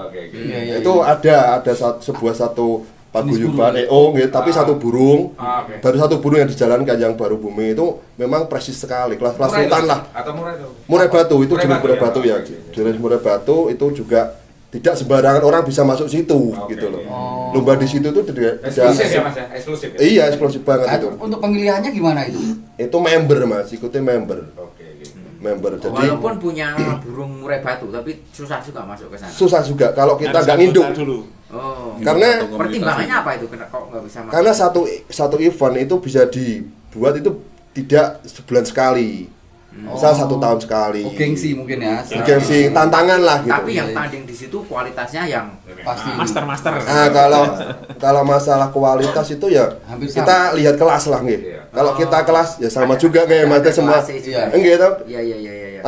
Itu ada sebuah satu paguyuban gitu, tapi satu burung. Baru satu burung yang dijalankan yang baru bumi itu memang prestis sekali, kelas sultan lah. Atau murai batu itu jenis murai batu ya. Jenis murai batu itu juga tidak sembarangan orang bisa masuk situ gitu loh. Lomba di situ tuh tidak eksklusif ya Mas ya, eksklusif. Ya? Iya, eksklusif banget itu. Untuk pemilihannya gimana itu? Itu member Mas, ikuti member. Member. Jadi walaupun punya burung murai batu tapi susah juga masuk ke sana. Susah juga kalau kita nggak nginduk. Karena pertimbangannya apa itu kok nggak bisa masuk? Karena satu event itu bisa dibuat itu tidak sebulan sekali. Misal 1 tahun sekali. Gengsi mungkin ya. Gengsi tantangan lah gitu. Tapi yang tanding di situ kualitasnya yang pasti master. Nah, kalau masalah kualitas itu ya hampir kita lihat kelas lah nih. Kalau kita kelas ya sama juga kayak mata semua. Enggak tahu. Iya.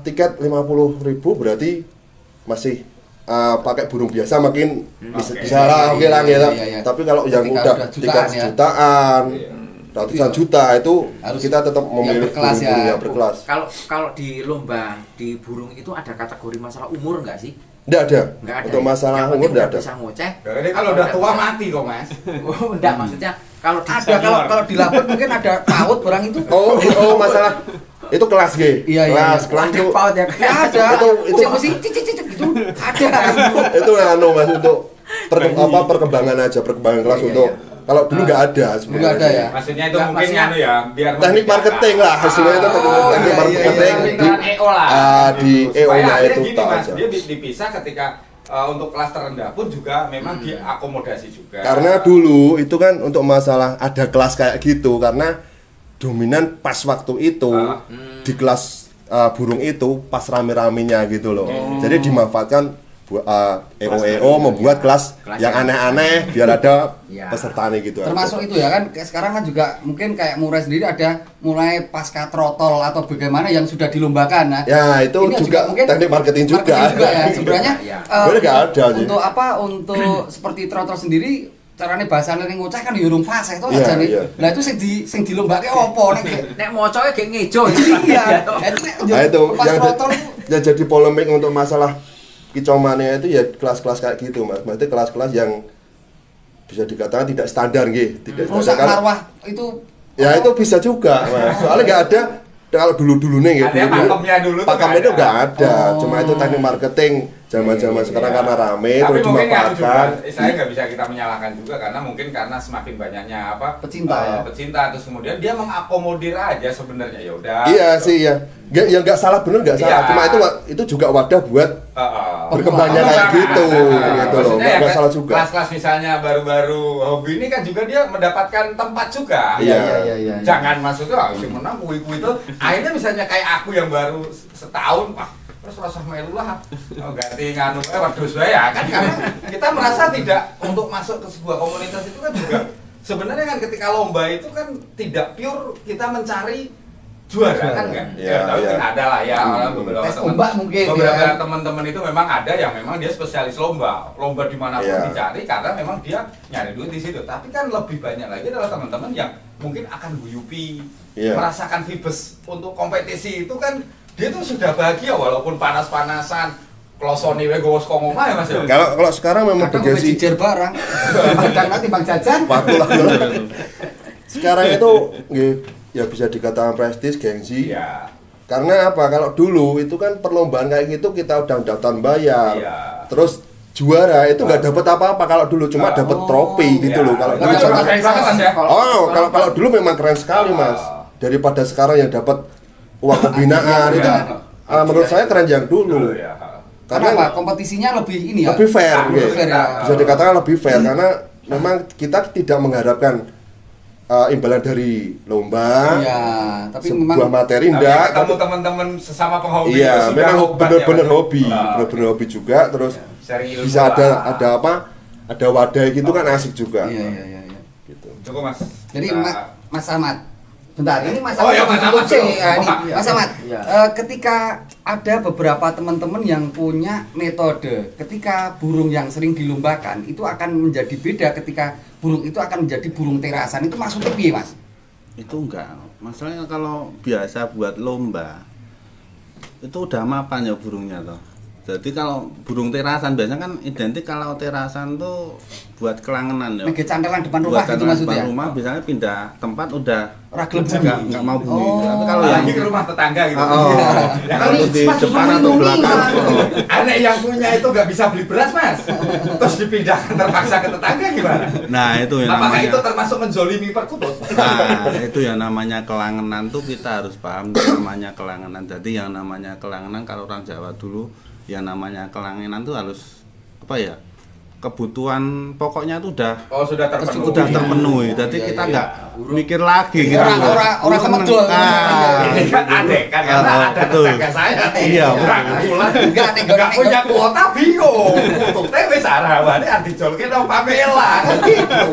Tiket 50.000 berarti masih pakai burung biasa makin bisa lah oke lah gitu. Tapi kalau yang udah tiket jutaan, ratusan juta itu harus kita tetap memilih burung yang berkelas. Kalau di lomba di burung itu ada kategori masalah umur nggak sih? Nggak ada. Untuk ya? masalah umur nggak ada. Bisa ngoceh. Jadi kalau udah tua mati kok Mas. Enggak maksudnya kalau kalau di lapor mungkin ada paut orang itu. Oh masalah itu kelas G. Kelas itu paut ya. Ada. Itu mesti gitu. Ada. Itu Mas untuk perkembangan aja, perkembangan kelas untuk kalau dulu nggak ada sebenarnya. Nggak ada ya. Maksudnya itu mungkin ya biar teknik marketing lah hasilnya itu teknik marketing di EO-nya itu tak aja. Dia dipisah ketika untuk kelas terendah pun juga memang diakomodasi juga. Karena dulu itu kan untuk masalah ada kelas kayak gitu karena dominan pas waktu itu di kelas burung itu pas rame-ramenya gitu loh. Jadi dimanfaatkan EO membuat kelas yang aneh-aneh biar ada pesertanya gitu. Termasuk itu ya kan sekarang kan juga mungkin kayak Murai sendiri ada mulai pasca trotol atau bagaimana yang sudah dilombakan. Nah, ya itu juga mungkin teknik marketing juga ya sebenarnya. Nggak ada sih. Untuk untuk seperti trotol sendiri carane bahasane ning ngoceh kan ya urung fase to aja nih. Lah itu sing dilombake opo nek mocoke gek ngejo. Iya. Itu yang jadi polemik untuk masalah Kicauannya itu ya kelas-kelas kayak gitu Mas. Maksudnya kelas-kelas yang bisa dikatakan tidak standar gitu. Tidak rusak marwah itu. Ya itu bisa juga Mas. Soalnya nggak ada kalau dulu nih gitu. Pakemnya itu nggak ada. Cuma itu teknik marketing zaman-zaman sekarang karena rame tapi itu mungkin dimanfaatkan. Saya nggak bisa kita menyalahkan juga karena mungkin karena semakin banyaknya pecinta terus kemudian dia mengakomodir aja sebenarnya ya udah. Iya sih ya. Nggak salah bener nggak salah. Cuma itu juga wadah buat berkembangnya kayak gitu loh. Nggak salah juga. Kelas-kelas misalnya baru-baru hobi ini kan juga dia mendapatkan tempat juga. Iya. Jangan maksudnya si menang kui-kui itu akhirnya misalnya kayak aku yang baru setahun terus rasa melu lah ganti nganu wedhus wae ya kan karena kita merasa tidak untuk masuk ke sebuah komunitas itu kan juga sebenarnya kan ketika lomba itu kan tidak pure kita mencari juara kan enggak? Ya, mungkin ada lah ya beberapa teman-teman itu memang ada yang memang dia spesialis lomba dimanapun dicari karena memang dia nyari duit di situ. Tapi kan lebih banyak lagi adalah teman-teman yang mungkin akan guyupi, merasakan vibes untuk kompetisi itu kan dia tuh sudah bahagia walaupun panas-panasan. Klosoni we gowos komo mah ya Mas. Kalau sekarang memang bergengsi jijer barang. Kadang nanti Bang Jajan. Sekarang itu ya bisa dikatakan prestis, gengsi. Iya. Karena apa? Kalau dulu itu kan perlombaan kayak gitu kita udah daftar bayar. Iya. Terus juara itu nggak dapat apa-apa kalau dulu cuma dapat trofi gitu loh. Kalau kalau dulu memang keren sekali Mas. Daripada sekarang yang dapat uang pembinaan itu menurut saya keren yang dulu. Karena kompetisinya lebih ini ya. Lebih fair, ya. Bisa dikatakan lebih fair karena memang kita tidak mengharapkan imbalan dari lomba, tapi sebuah materi enggak. Ketemu teman-teman sesama penghobi. Iya, memang benar-benar hobi, benar-benar hobi juga. Terus bisa ada apa? ada wadah gitu kan asik juga. Iya. Gitu. Cukup Mas. Jadi Mas Ahmad, bentar, ini Mas Oh, Ahmad. ya, Mas Ahmad. Ini Mas Ahmad. Iya. Ketika ada beberapa teman-teman yang punya metode, ketika burung yang sering dilombakan itu akan menjadi beda ketika burung itu akan menjadi burung terasan. Itu maksudnya piye, Mas? Itu enggak. Masalahnya kalau biasa buat lomba itu udah mapan ya burungnya toh. Jadi kalau burung terasan biasanya kan identik kalau terasan tuh buat kelangenan ya. Nege cantelan depan rumah Buat gitu cantelan maksudnya. depan rumah biasanya pindah tempat udah Ora gelem bumi. enggak mau bumi. Oh. Tapi kalau yang Lagi ke rumah tetangga gitu. Oh, Ya, kalau di Mas, depan cuma atau lindungi, belakang. Mas. Anak yang punya itu nggak bisa beli beras Mas, terus dipindahkan terpaksa ke tetangga gimana? Nah, itu yang Apakah namanya. itu termasuk menzolimi perkutut? Nah, itu yang namanya kelangenan tuh kita harus paham namanya kelangenan. Jadi yang namanya kelangenan kalau orang Jawa dulu yang namanya kelangenan tuh harus apa ya? Kebutuhan pokoknya tuh udah Sudah terpenuhi. udah terpenuhi. Jadi Iya, kita iya. nggak mikir lagi gitu. Orang kemedul. Ini kan aneh kan karena Oh, ada betul. tetangga saya nih. Iya, Orang pulang Enggak, nggak punya kuota bingung. Kututnya wis arawane arep dijolke nang Pamela kan gitu.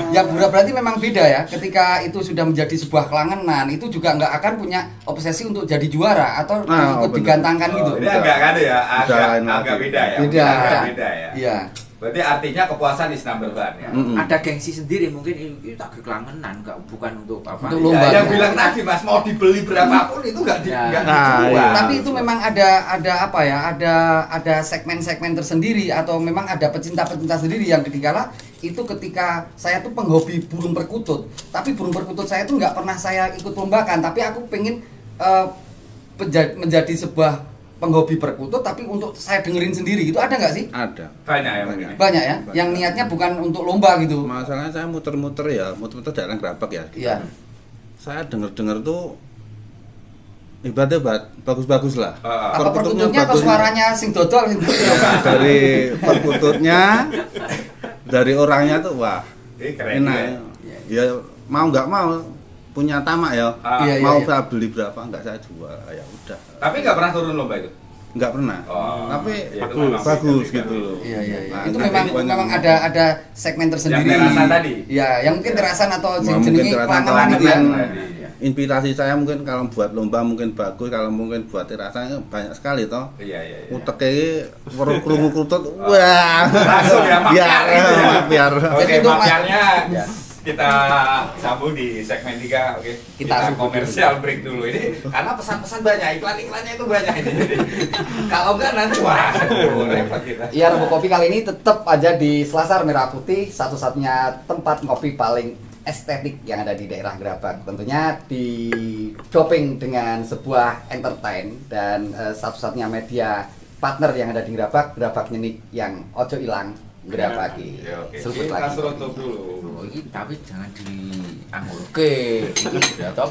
Ya berarti memang beda ya. Ketika itu sudah menjadi sebuah kelangenan, itu juga nggak akan punya obsesi untuk jadi juara atau Nah, ikut betul. digantangkan gitu. Ini agak kan ya, Udah lain agak lagi. beda ya. Beda. Agak beda ya. Iya. Berarti artinya kepuasan is number one ya. Ada gengsi sendiri mungkin itu tak kelangenan, enggak bukan untuk apa. Untuk Ya, lomba. yang bilang tadi Mas mau dibeli berapapun itu nggak Ya. dijual. iya. Tapi itu memang ada apa ya? Ada segmen-segmen tersendiri atau memang ada pecinta-pecinta sendiri yang ketika saya tuh penghobi burung perkutut, tapi burung perkutut saya tuh nggak pernah saya ikut lombakan, tapi aku pengen menjadi sebuah penghobi perkutut tapi untuk saya dengerin sendiri gitu, ada nggak sih? Ada. Banyak ya. Banyak. Banyak ya, yang niatnya bukan untuk lomba gitu. Masalahnya saya muter-muter ya, muter-muter daerah Gerabak ya. Iya. Saya denger-denger tuh hebat-hebat, bagus-bagus lah. Apa perkututnya atau suaranya sing dodol gitu? Dari perkututnya, dari orangnya tuh wah Ini keren enak. ya. Ya mau nggak mau punya tamak ya. Iya, Mau iya. saya beli berapa nggak saya jual ya udah. Tapi nggak pernah turun lomba itu. Nggak pernah. Oh, Tapi ya, itu bagus, memang bagus beda-beda. gitu loh. Iya. Nah, Itu nanti memang ada segmen tersendiri. Yang terasan tadi? Iya, yang mungkin terasan atau Nah, jenenge mungkin terasan kelangenan itu ya. Tadi. inspirasi saya mungkin kalau buat lomba mungkin bagus, kalau mungkin buat terasa banyak sekali toh. Iya. Uteknya kerungu krutut, wah Langsung ya, mafiar itu ya. biar Oke, Jadi itu, Mas- mafiarnya Ya. kita sambung di segmen 3. Oke. Kita sambung komersial break dulu ini karena pesan-pesan banyak, iklan-iklannya itu banyak ini. Kalau enggak nanti wah, repot kita. Iya, Rebo Kopi kali ini tetap aja di Selasar Merah Putih, satu-satunya tempat ngopi paling estetik yang ada di daerah Gerabak. Tentunya didoping dengan sebuah entertain dan satu-satunya media partner yang ada di Gerabak Nyenik yang ojo ilang Gerabaki. Ya, oke. Seruput Kita lagi. serutup dulu. Oh, ini tapi jangan dianggurke.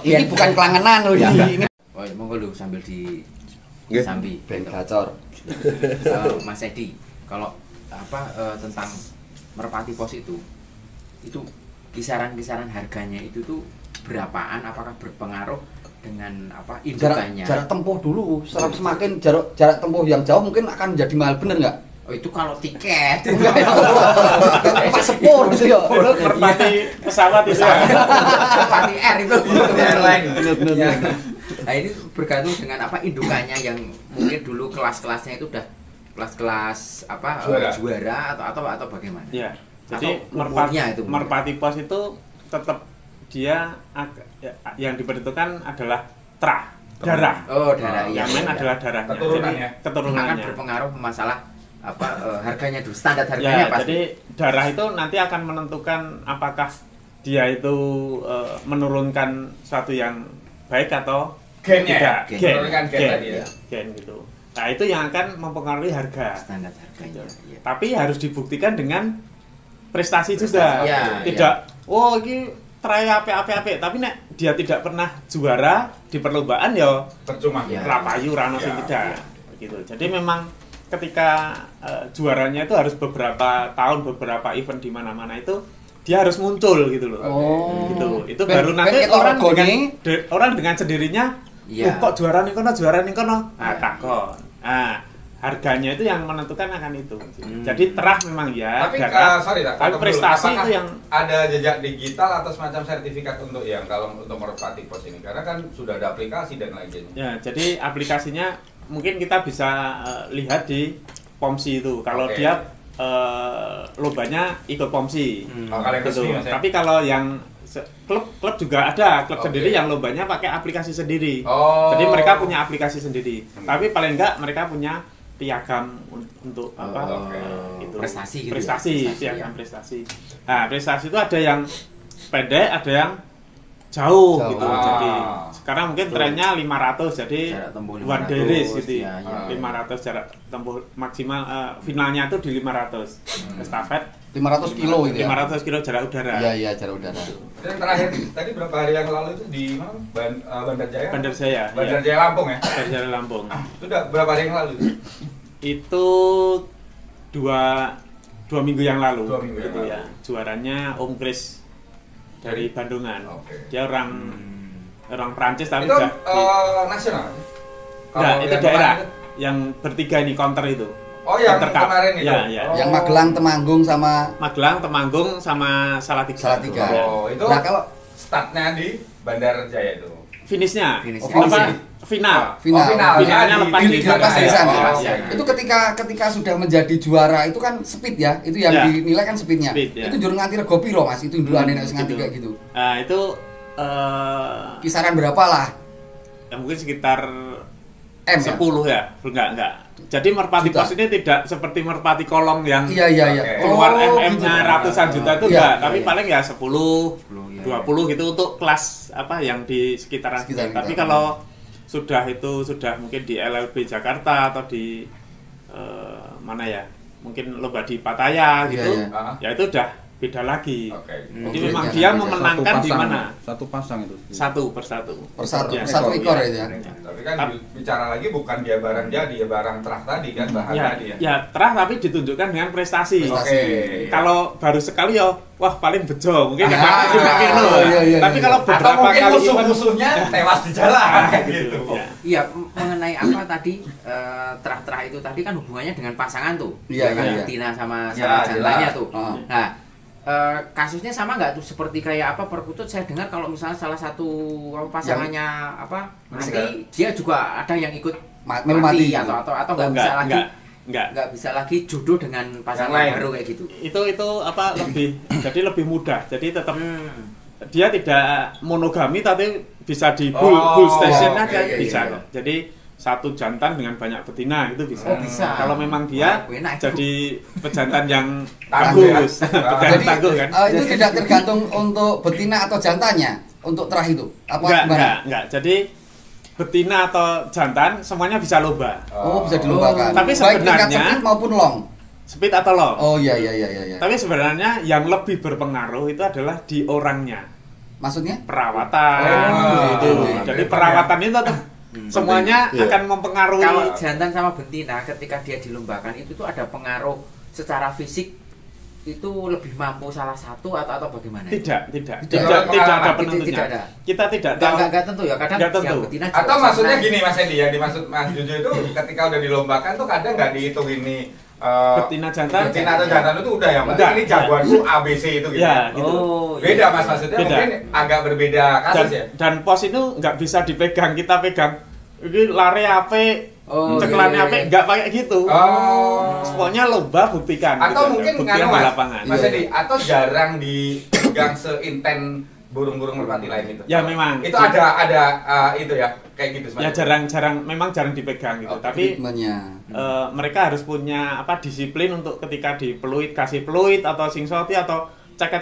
Ini bukan kelangenan loh ini. Oh, ya, monggo lu sambil di Nggih. sambi. Ben gacor. Mas Edi, kalau tentang merpati pos itu kisaran harganya itu tuh berapaan? Apakah berpengaruh dengan indukannya? Jarak tempuh dulu, semakin jarak tempuh yang jauh mungkin akan menjadi mahal, bener nggak? Oh, itu kalau tiket. Pas sepur gitu ya. Merpati pesawat itu ya. Merpati Air itu airline. Iya. Nah, ini bergantung dengan indukannya yang mungkin dulu kelas-kelasnya itu udah kelas-kelas juara atau bagaimana? Ya. Jadi Atau umurnya itu. merpati pos itu tetap dia yang diperhitungkan adalah darah. Oh, darah. Yang main adalah darahnya. Keturunannya. Jadi, keturunannya. Akan berpengaruh masalah harganya dulu, standar Ya, harganya pasti. jadi darah itu nanti akan menentukan apakah dia itu menurunkan suatu yang baik atau Gennya. tidak. Menurunkan gen tadi ya. Gen gitu. Nah, itu yang akan mempengaruhi harga. Standar harganya. Iya. Tapi harus dibuktikan dengan prestasi juga. Ya, Tidak, oh ini try ape, tapi nek dia tidak pernah juara di perlombaan ya Percuma. Ya. rapayu rano sing Ya, tidak. Gitu. Jadi memang ketika juaranya itu harus beberapa tahun, beberapa event di mana-mana itu dia harus muncul gitu loh. Oh. Gitu. Itu Ben- baru nanti ben ketok orang dengan sendirinya Iya. kok juara nih kono. Nah, takon. Nah, harganya itu yang menentukan akan itu. Jadi terah memang ya. Tapi tapi tapi prestasi itu yang ada jejak digital atau semacam sertifikat untuk yang kalau untuk merpati pos ini karena kan sudah ada aplikasi dan lain-lain. ya. Jadi aplikasinya mungkin kita bisa lihat di Pomsi itu. Kalau dia lombanya ikut Pomsi. Kalau yang Gitu. resmi, Mas, ya? Tapi kalau yang klub juga ada klub sendiri yang lombanya pakai aplikasi sendiri. Jadi mereka punya aplikasi sendiri. Tapi paling enggak mereka punya piagam untuk itu Prestasi gitu ya? prestasi Prestasi, piagam ya. prestasi. Nah prestasi itu ada yang pendek ada yang jauh gitu. Jadi sekarang mungkin trennya 500 jadi Jarak tempuh one day 500, race gitu ya, ya. 500 jarak tempuh maksimal finalnya itu di 500 estafet 500 kilo itu ya. 500 kilo jarak udara. Iya, jarak udara. Dan terakhir tadi berapa hari yang lalu itu di mana? Bandar Jaya. Bandar Jaya. Bandar Iya. Jaya Lampung ya. Bandar Jaya Lampung. Itu udah berapa hari yang lalu? Itu dua minggu yang lalu. 2 minggu yang gitu lalu. ya. Juaranya Om Chris dari Bandungan. Oke. Dia orang Prancis tapi Itu udah nasional. Enggak, Kalau itu yang daerah kemarin itu? yang bertiga ini counter itu. Oh yang Counter Cup. kemarin itu. Ya, ya. Yang Magelang, Temanggung sama Magelang, Temanggung sama Salatiga. Salatiga. Ya. Oh, itu Nah, kalau startnya di Bandar Jaya itu. Finishnya, Finishnya. apa? Final. Finalnya lepas di lepas dari sana. Ya. Itu ketika sudah menjadi juara itu kan speed ya. Itu yang Ya. dinilai kan speednya. Speed, ya. Itu jurung nganti rego piro Mas? Itu dulu aneh nganti gitu. kayak gitu. Nah, itu Kisaran berapa lah? ya mungkin sekitar M ya? 10 ya. Enggak. Jadi merpati Juta. pos ini tidak seperti merpati kolong yang Iya. Oke. keluar Oh, MM-nya gitu. ratusan juta itu Iya, enggak, iya, tapi iya. paling ya 10, 10, 20 gitu untuk kelas apa yang di sekitaran. Sekitar Tapi kita. kalau sudah mungkin di LLB Jakarta atau di mana ya? Mungkin lomba di Pattaya gitu. Iya. Ya itu udah beda lagi. Oke. Jadi Oke, memang iya, dia iya. memenangkan di mana? Satu pasang itu. Satu persatu. Persatu, Ya. satu ekor itu ya. Tapi kan bicara lagi bukan dia barang jadi ya barang terah tadi kan bahan Ya, tadi ya. ya terah tapi ditunjukkan dengan prestasi. Oke. Kalau baru sekali ya, wah paling bejo mungkin Ah, kadang juga gitu. iya. Tapi kalau Atau beberapa mungkin kali musuh-musuhnya tewas di jalan kayak gitu. Ya. Iya, mengenai apa tadi terah-terah itu tadi kan hubungannya dengan pasangan tuh. Iya, Kan iya. betina sama Ya, jantannya jelas. tuh. Ah. Nah, kasusnya sama nggak tuh seperti kayak apa perkutut saya dengar kalau misalnya salah satu pasangannya apa mati dia juga ada yang ikut Melu mati. atau nggak bisa lagi enggak. nggak bisa lagi jodoh dengan pasangan lain. baru kayak gitu. Itu apa jadi lebih mudah. Jadi tetap dia tidak monogami tapi bisa di bull station aja iya, bisa iya. kok. Jadi satu jantan dengan banyak betina itu bisa. Oh, bisa. Kalau memang dia Oh, enak itu. jadi pejantan yang Tangguh ya. bagus, pejantan Jadi tangguh kan. itu tidak tergantung untuk betina atau jantannya untuk terah itu. Apa gimana? Enggak. Jadi betina atau jantan semuanya bisa lomba. Oh, bisa dilombakan. Tapi baik tingkat sebenarnya- speed maupun long. Speed atau long. Oh iya. Tapi sebenarnya yang lebih berpengaruh itu adalah di orangnya. Maksudnya? Perawatan Oh, gitu. iya. Jadi perawatan itu tuh semuanya Iya. akan mempengaruhi. Kalau jantan sama betina ketika dia dilombakan itu tuh ada pengaruh secara fisik itu lebih mampu salah satu atau bagaimana? tidak Tidak ada ada penentunya. Tidak ada. Kita tidak tahu. Nggak tentu ya kadang Nggak tentu. yang betina juga Atau maksudnya sana. gini Mas Endi yang dimaksud Mas Jojo itu ketika udah dilombakan tuh kadang nggak dihitung ini Betina jantan. betina atau jantan itu udah yang penting Udah. ini jagoanku ABC itu gitu. Ya, gitu. Oh, Beda Mas maksudnya Beda. mungkin agak berbeda kasus ya. Dan pos itu nggak bisa dipegang, kita pegang. Ini lari ape, Oh, ceklannya iya, ape, iya. nggak pakai gitu. Oh. Pokoknya lomba buktikan. Atau gitu. mungkin Buktikan nganu di Mas, lapangan. Mas Endi, atau jarang dipegang seinten burung-burung merpati lain itu. Ya memang. Itu ada itu ya kayak gitu Ya jarang memang jarang dipegang gitu. Oh, Tapi Ritmenya. mereka harus punya apa disiplin untuk ketika di peluit kasih peluit atau singsoti atau cek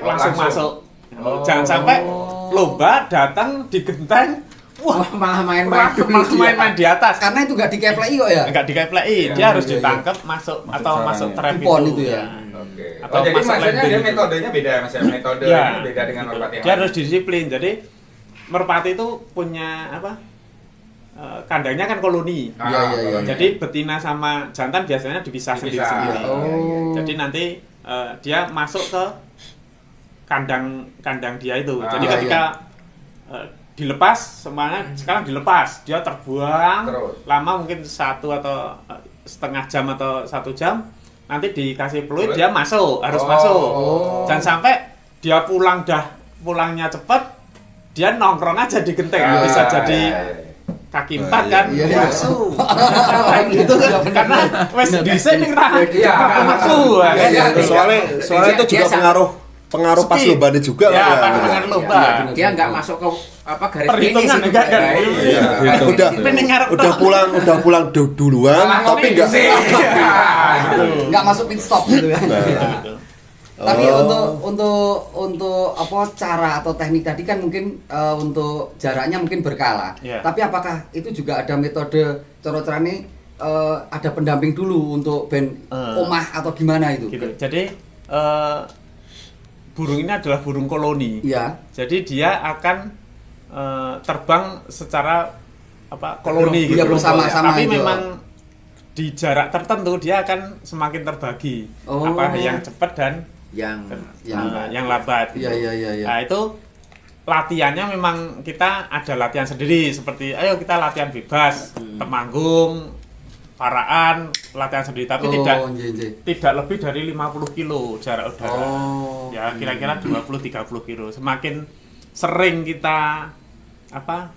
langsung masuk. Oh. Jangan sampai lomba datang digenteng, wah malah main-main malah main-main di atas. Karena itu nggak dikeplei kok ya. Enggak dikeplei, Iya, dia harus iya, iya. ditangkap masuk atau sarang masuk ya. trap Kupon itu. itu ya. Oke. Atau Jadi masuk maksudnya landing dia itu. metodenya beda ya Mas ya. Metode Ya, ini beda dengan gitu. merpati yang Dia lain. harus disiplin. Jadi merpati itu punya apa? Kandangnya kan koloni. Iya, iya. Jadi betina sama jantan biasanya dipisah Dipisah. sendiri-sendiri. Oh. Jadi nanti dia masuk ke kandang dia itu. Jadi iya, ketika dilepas semuanya sekarang dilepas, dia terbuang Terus. lama mungkin 1 atau setengah jam atau 1 jam, nanti dikasih peluit dia masuk, harus masuk. Jangan sampai dia pulangnya cepet, dia nongkrong aja di genteng, bisa jadi kaki 4 kan, masuk. Gitu kan, karena wes dhisik ning ra. Masuk. Soalnya itu juga pengaruh pas lomba juga ya, kan. dengan lomba. Dia nggak masuk ke garis Perhitungan finish enggak kan. Udah pulang duluan tapi nggak masuk pit stop gitu kan. Tapi untuk apa cara atau teknik tadi kan mungkin untuk jaraknya mungkin berkala. Tapi apakah itu juga ada metode cara-carane ada pendamping dulu untuk band omah atau gimana itu? Gitu. Jadi burung ini adalah burung koloni. Iya. Jadi dia akan terbang secara koloni gitu. Bersama-sama. Tapi itu. memang di jarak tertentu dia akan semakin terbagi. Yang cepat dan yang lambat. Iya. Nah, itu latihannya memang kita ada latihan sendiri seperti ayo kita latihan bebas, temanggung, paraan, latihan sendiri tapi tidak lebih dari 50 kilo jarak udara. Ya kira-kira 20-30 kilo. Semakin sering kita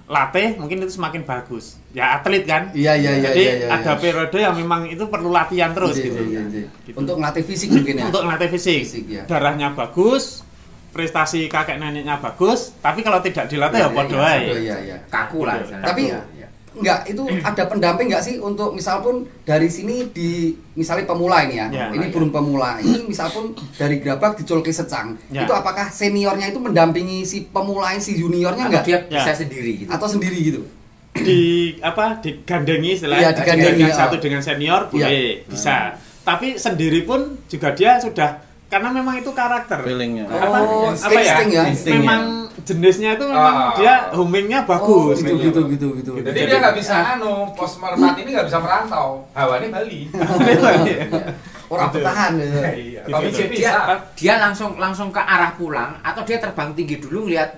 latih mungkin itu semakin bagus. Ya atlet kan? Iya. Jadi ada periode yang memang itu perlu latihan terus gitu. Gitu. Untuk ngelatih fisik mungkin ya. Untuk ngelatih fisik. Ya. Darahnya bagus, prestasi kakek neneknya bagus, tapi kalau tidak dilatih ya bodoh aja. Kaku lah. Tapi enggak, itu ada pendamping enggak sih untuk misal pun dari sini di misalnya pemula ini ya. Ini burung pemula. Ini misal pun dari Grabak diculki secang. Itu apakah seniornya itu mendampingi si pemula si juniornya enggak? Dia bisa sendiri gitu. Atau sendiri gitu. Digandengi istilahnya digandengin satu dengan senior boleh bisa. Tapi sendiri pun juga dia sudah karena memang itu karakter. Feelingnya. Memang jenisnya itu memang dia humingnya bagus. Gitu. Jadi dia nggak bisa pos merpati ini nggak bisa merantau. Hawanya Bali. Orang bertahan gitu. Tapi dia langsung ke arah pulang atau dia terbang tinggi dulu ngelihat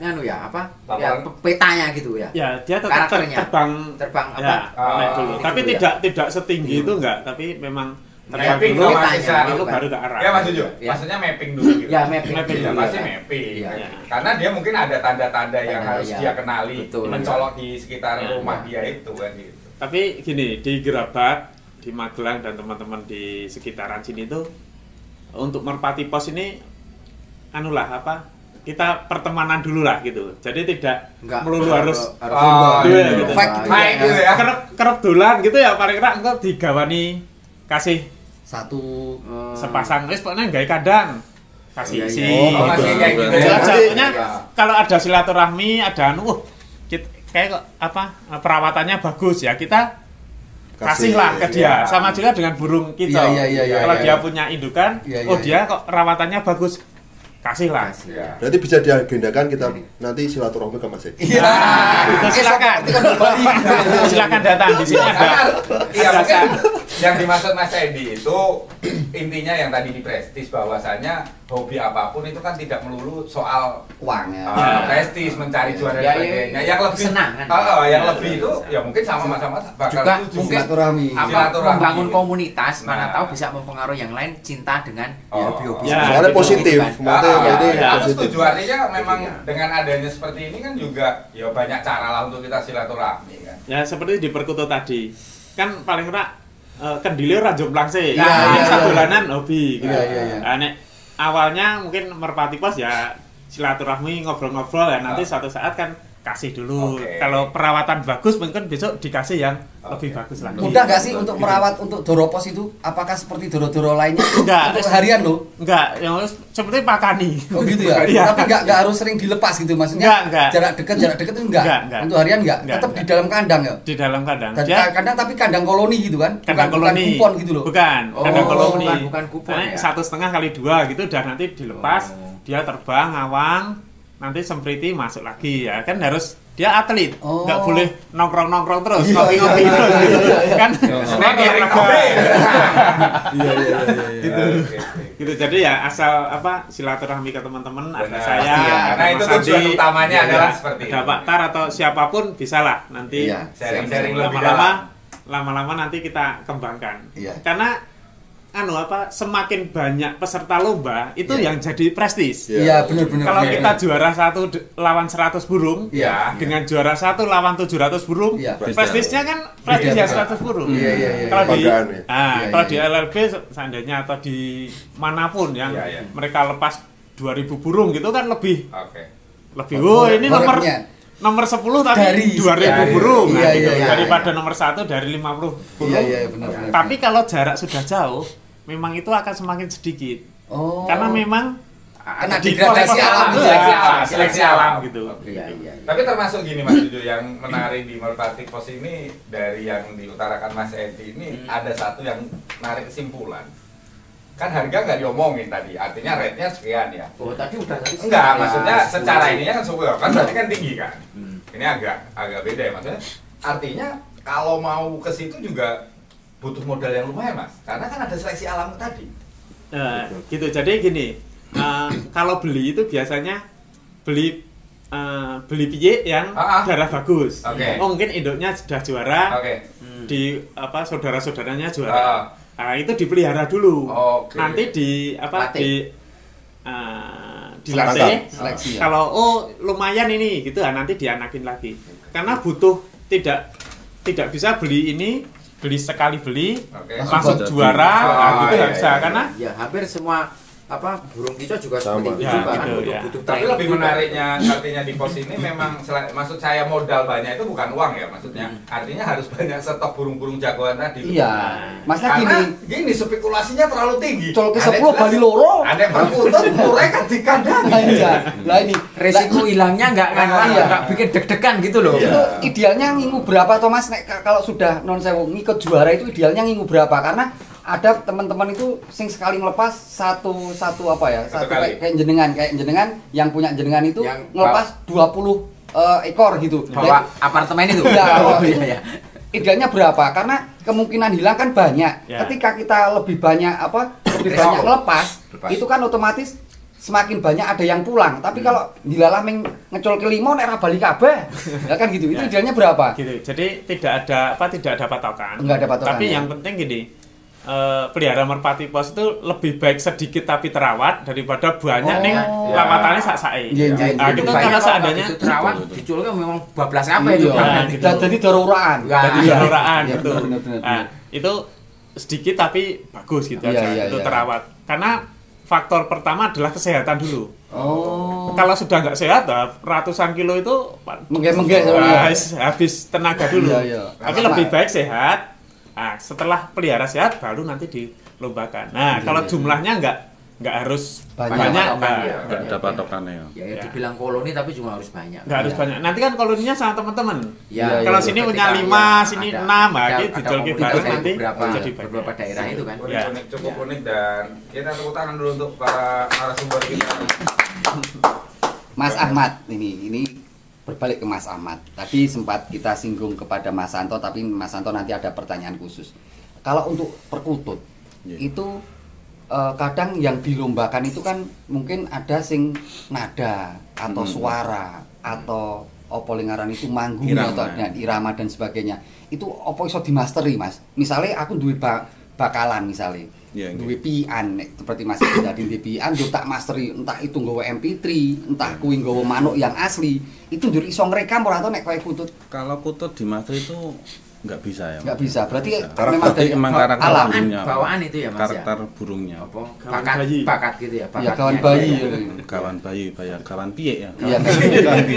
petanya gitu ya. Ya, dia tetap terbang naik dulu. Tapi tidak setinggi itu enggak, tapi memang mapping dulu itu baru ke arah. Ya Mas Ujo, maksudnya mapping dulu gitu. Ya mapping pasti mapping. Karena dia mungkin ada tanda-tanda yang harus dia kenali, mencolok di sekitar rumah dia itu kan gitu. Tapi gini, di Grabak, di Magelang dan teman-teman di sekitaran sini tuh untuk merpati pos ini kita pertemanan dulu lah gitu. Jadi tidak melulu harus kerep dolan gitu ya, paling rak engko digawani kasih satu sepasang wis pokoknya gawe kandang kasih isi. Masih kayak gitu. Jadinya kalau ada silaturahmi, ada kayak perawatannya bagus ya, kita kasihlah ke dia. Sama juga dengan burung kicau. Kalau dia punya indukan, dia kok rawatannya bagus, kasihlah. Berarti bisa diagendakan kita nanti silaturahmi ke Mas Edi. Silakan datang di sini ada. Yang dimaksud Mas Edi itu intinya yang tadi di prestis bahwasanya hobi apapun itu kan tidak melulu soal uang ya. Prestis mencari juara dan sebagainya. Yang lebih senang kan. Yang lebih itu ya mungkin sama-sama bakal juga mungkin silaturahmi. Membangun komunitas, mana tahu bisa mempengaruhi yang lain cinta dengan hobi-hobi. Soalnya positif. Setuju, artinya memang dengan adanya seperti ini kan juga ya banyak cara lah untuk kita silaturahmi kan. Ya seperti di Perkuto tadi kan paling rak kendile ra jomplang sih. Dolanan hobi gitu. Awalnya mungkin merpati pos ya silaturahmi ngobrol-ngobrol ya nanti suatu saat kan kasih dulu. Kalau perawatan bagus mungkin besok dikasih yang lebih bagus lagi. Mudah nggak sih untuk merawat untuk doropos itu? Apakah seperti doro-doro lainnya? Enggak. Untuk harian loh? Enggak, yang seperti pakani. Oh gitu ya? Tapi nggak harus sering dilepas gitu maksudnya? Enggak. Jarak dekat itu enggak? Untuk harian enggak? Tetap di dalam kandang ya? Di dalam kandang. Kandang tapi kandang koloni gitu kan? Kandang koloni. Bukan kupon gitu loh? Bukan, kandang koloni. Bukan kupon ya? 1,5x2 gitu udah nanti dilepas, dia terbang, ngawang, nanti sempriti masuk lagi ya kan harus dia atlet, nggak boleh nongkrong terus, ngopi terus, kan? Gitu. Jadi ya asal silaturahmi ke teman-teman, ada saya, karena itu tujuan utamanya adalah seperti itu. Ada Pak Tar atau siapapun bisalah nanti sharing-sharing lama-lama lama-lama nanti kita kembangkan. Iya. Karena semakin banyak peserta lomba itu yang jadi prestis. Iya, benar-benar. Kalau kita juara 1 lawan 100 burung, Iya. dengan juara 1 lawan 700 burung, Iya. prestisnya kan prestis ya 100 burung. Iya. Kalau di Kebanggaan, ya. kalau Iya, di iya. LLB seandainya atau di manapun yang Iya, iya. mereka lepas 2000 burung gitu kan lebih Oke. ini nomor Horornya. nomor 10 tapi Dari 2000 dari- burung iya, nah, gitu. iya, daripada nomor 1 dari 50 burung. Iya, benar. Tapi kalau jarak sudah jauh, memang itu akan semakin sedikit. Oh. Karena memang Kena di degradasi pos-pos alam, tertentu, seleksi alam, seleksi seleksi alam alam. gitu. Iya. Tapi termasuk gini Mas Juju, yang menarik di Merpati Pos ini dari yang diutarakan Mas Edi ini ada satu yang narik kesimpulan. Kan harga nggak diomongin tadi, artinya rate-nya sekian ya. Oh, tadi udah tadi. Enggak, Ya, maksudnya secara 10. ininya kan superior, kan berarti kan tinggi kan. Hmm. Ini agak beda ya maksudnya. Artinya kalau mau ke situ juga butuh modal yang lumayan Mas, karena kan ada seleksi alam tadi. Gitu. Jadi gini, kalau beli itu biasanya beli piye yang darah bagus. Oke. Oh, mungkin induknya sudah juara, Oke. di saudara-saudaranya juara. Ah. Nah, itu dipelihara dulu. Oke. Nanti Latih. dilatih. Seleksi, ya. Kalau lumayan ini gitu, nanti dianakin lagi. Karena butuh tidak bisa beli sekali beli Oke. langsung Jadi. juara, gitu iya, nggak bisa. iya. Karena Ya, hampir semua burung kicau juga Sama. seperti itu Ya, juga kan gitu, ya. butuh Tapi training lebih juga. menariknya artinya di pos ini memang maksud saya modal banyak itu bukan uang ya maksudnya. Artinya harus banyak stok burung-burung jagoan tadi. Iya. Masnya Karena gini, gini spekulasinya terlalu tinggi. col ke Ada 10 jelas- Bali loro. Ada yang berputar, murah kan dikandang. Iya. Lah ini Resiko hilangnya nggak Iya. nggak bikin deg-degan gitu loh. itu idealnya ngingu berapa Thomas nek kalau sudah non sewu ngikut juara itu idealnya ngingu berapa karena ada teman-teman itu sing sekali ngelepas satu apa ya Satu satu kali. kayak jenengan yang punya jenengan itu Yang ngelepas 20 ekor gitu. Bawa apartemen itu. Iya, Oh, iya. iya. Idealnya berapa? Karena kemungkinan hilang kan banyak. Ya. Ketika kita lebih banyak lebih Resiko. banyak ngelepas, Lepas. itu kan otomatis semakin banyak ada yang pulang. Tapi kalau dilalah ngecol ke limau nek ra bali kabeh. Ya kan gitu. Itu Ya. idealnya berapa? gitu. Jadi tidak ada patokan. Enggak ada patokan, Tapi ya. yang penting gini, pelihara merpati pos itu lebih baik sedikit tapi terawat daripada banyak nih Oh. lawatannya sak-sae. Iya, iya, Nah, iya. gitu Banyak kalau kalau seandainya itu terawat diculuknya memang bablas apa itu. Iya. Nah, gitu. Jadi daruraan. Enggak. Jadi Iya. keloraan Iya, gitu. benar. Nah, itu sedikit tapi bagus gitu Iya, aja iya, itu iya. terawat. Karena faktor pertama adalah kesehatan dulu. Oh. Kalau sudah nggak sehat, ratusan kilo itu Menggeh-menggeh sebenarnya. habis tenaga dulu. Iya, iya. Tapi lebih baik sehat. Nah, setelah pelihara sehat baru nanti dilombakan. Nah, kalau jumlahnya nggak harus Banyak banyak, patokan, nggak ya. Nggak ada patokannya ya. Ya, Ya. dibilang koloni tapi juga harus banyak. nggak harus Iya. banyak. Nanti kan koloninya sama teman-teman. Ya, Kalau ya, sini ketika punya ya, 5, sini ada- 6, ada- gitu ada dijolki komunitas baru dari nanti beberapa jadi banyak. beberapa daerah itu kan. Ya. Unik, cukup unik dan kita tepuk tangan dulu untuk para narasumber kita. Mas Ahmad ini berbalik ke Mas Ahmad. Tadi sempat kita singgung kepada Mas Santo, tapi Mas Santo nanti ada pertanyaan khusus. Kalau untuk perkutut itu kadang yang dilombakan itu kan mungkin ada sing nada atau suara atau opo lingaran itu manggung Irama. atau dan irama dan sebagainya. Itu opo iso dimasteri Mas. Misalnya aku duwe bakalan misalnya. Iya, Duwe pian nek seperti Mas Edi tadi duwe pian yo tak masteri entah itu nggawa MP3, entah kuwi nggawa manuk yang asli. Itu njur iso ngrekam ora to nek kowe kutut? Kalau kutut di master itu nggak bisa ya. Nggak bisa. Berarti Bisa. memang Berarti dari emang karakter alam. burungnya. Bawaan itu ya, Mas, ya? Karakter burungnya. Apa? Kawan Bakat, bayi. bakat gitu ya. Ya bakatnya kawan dia bayi ya. ya. Kawan bayi, kawan piye ya. Iya. Berarti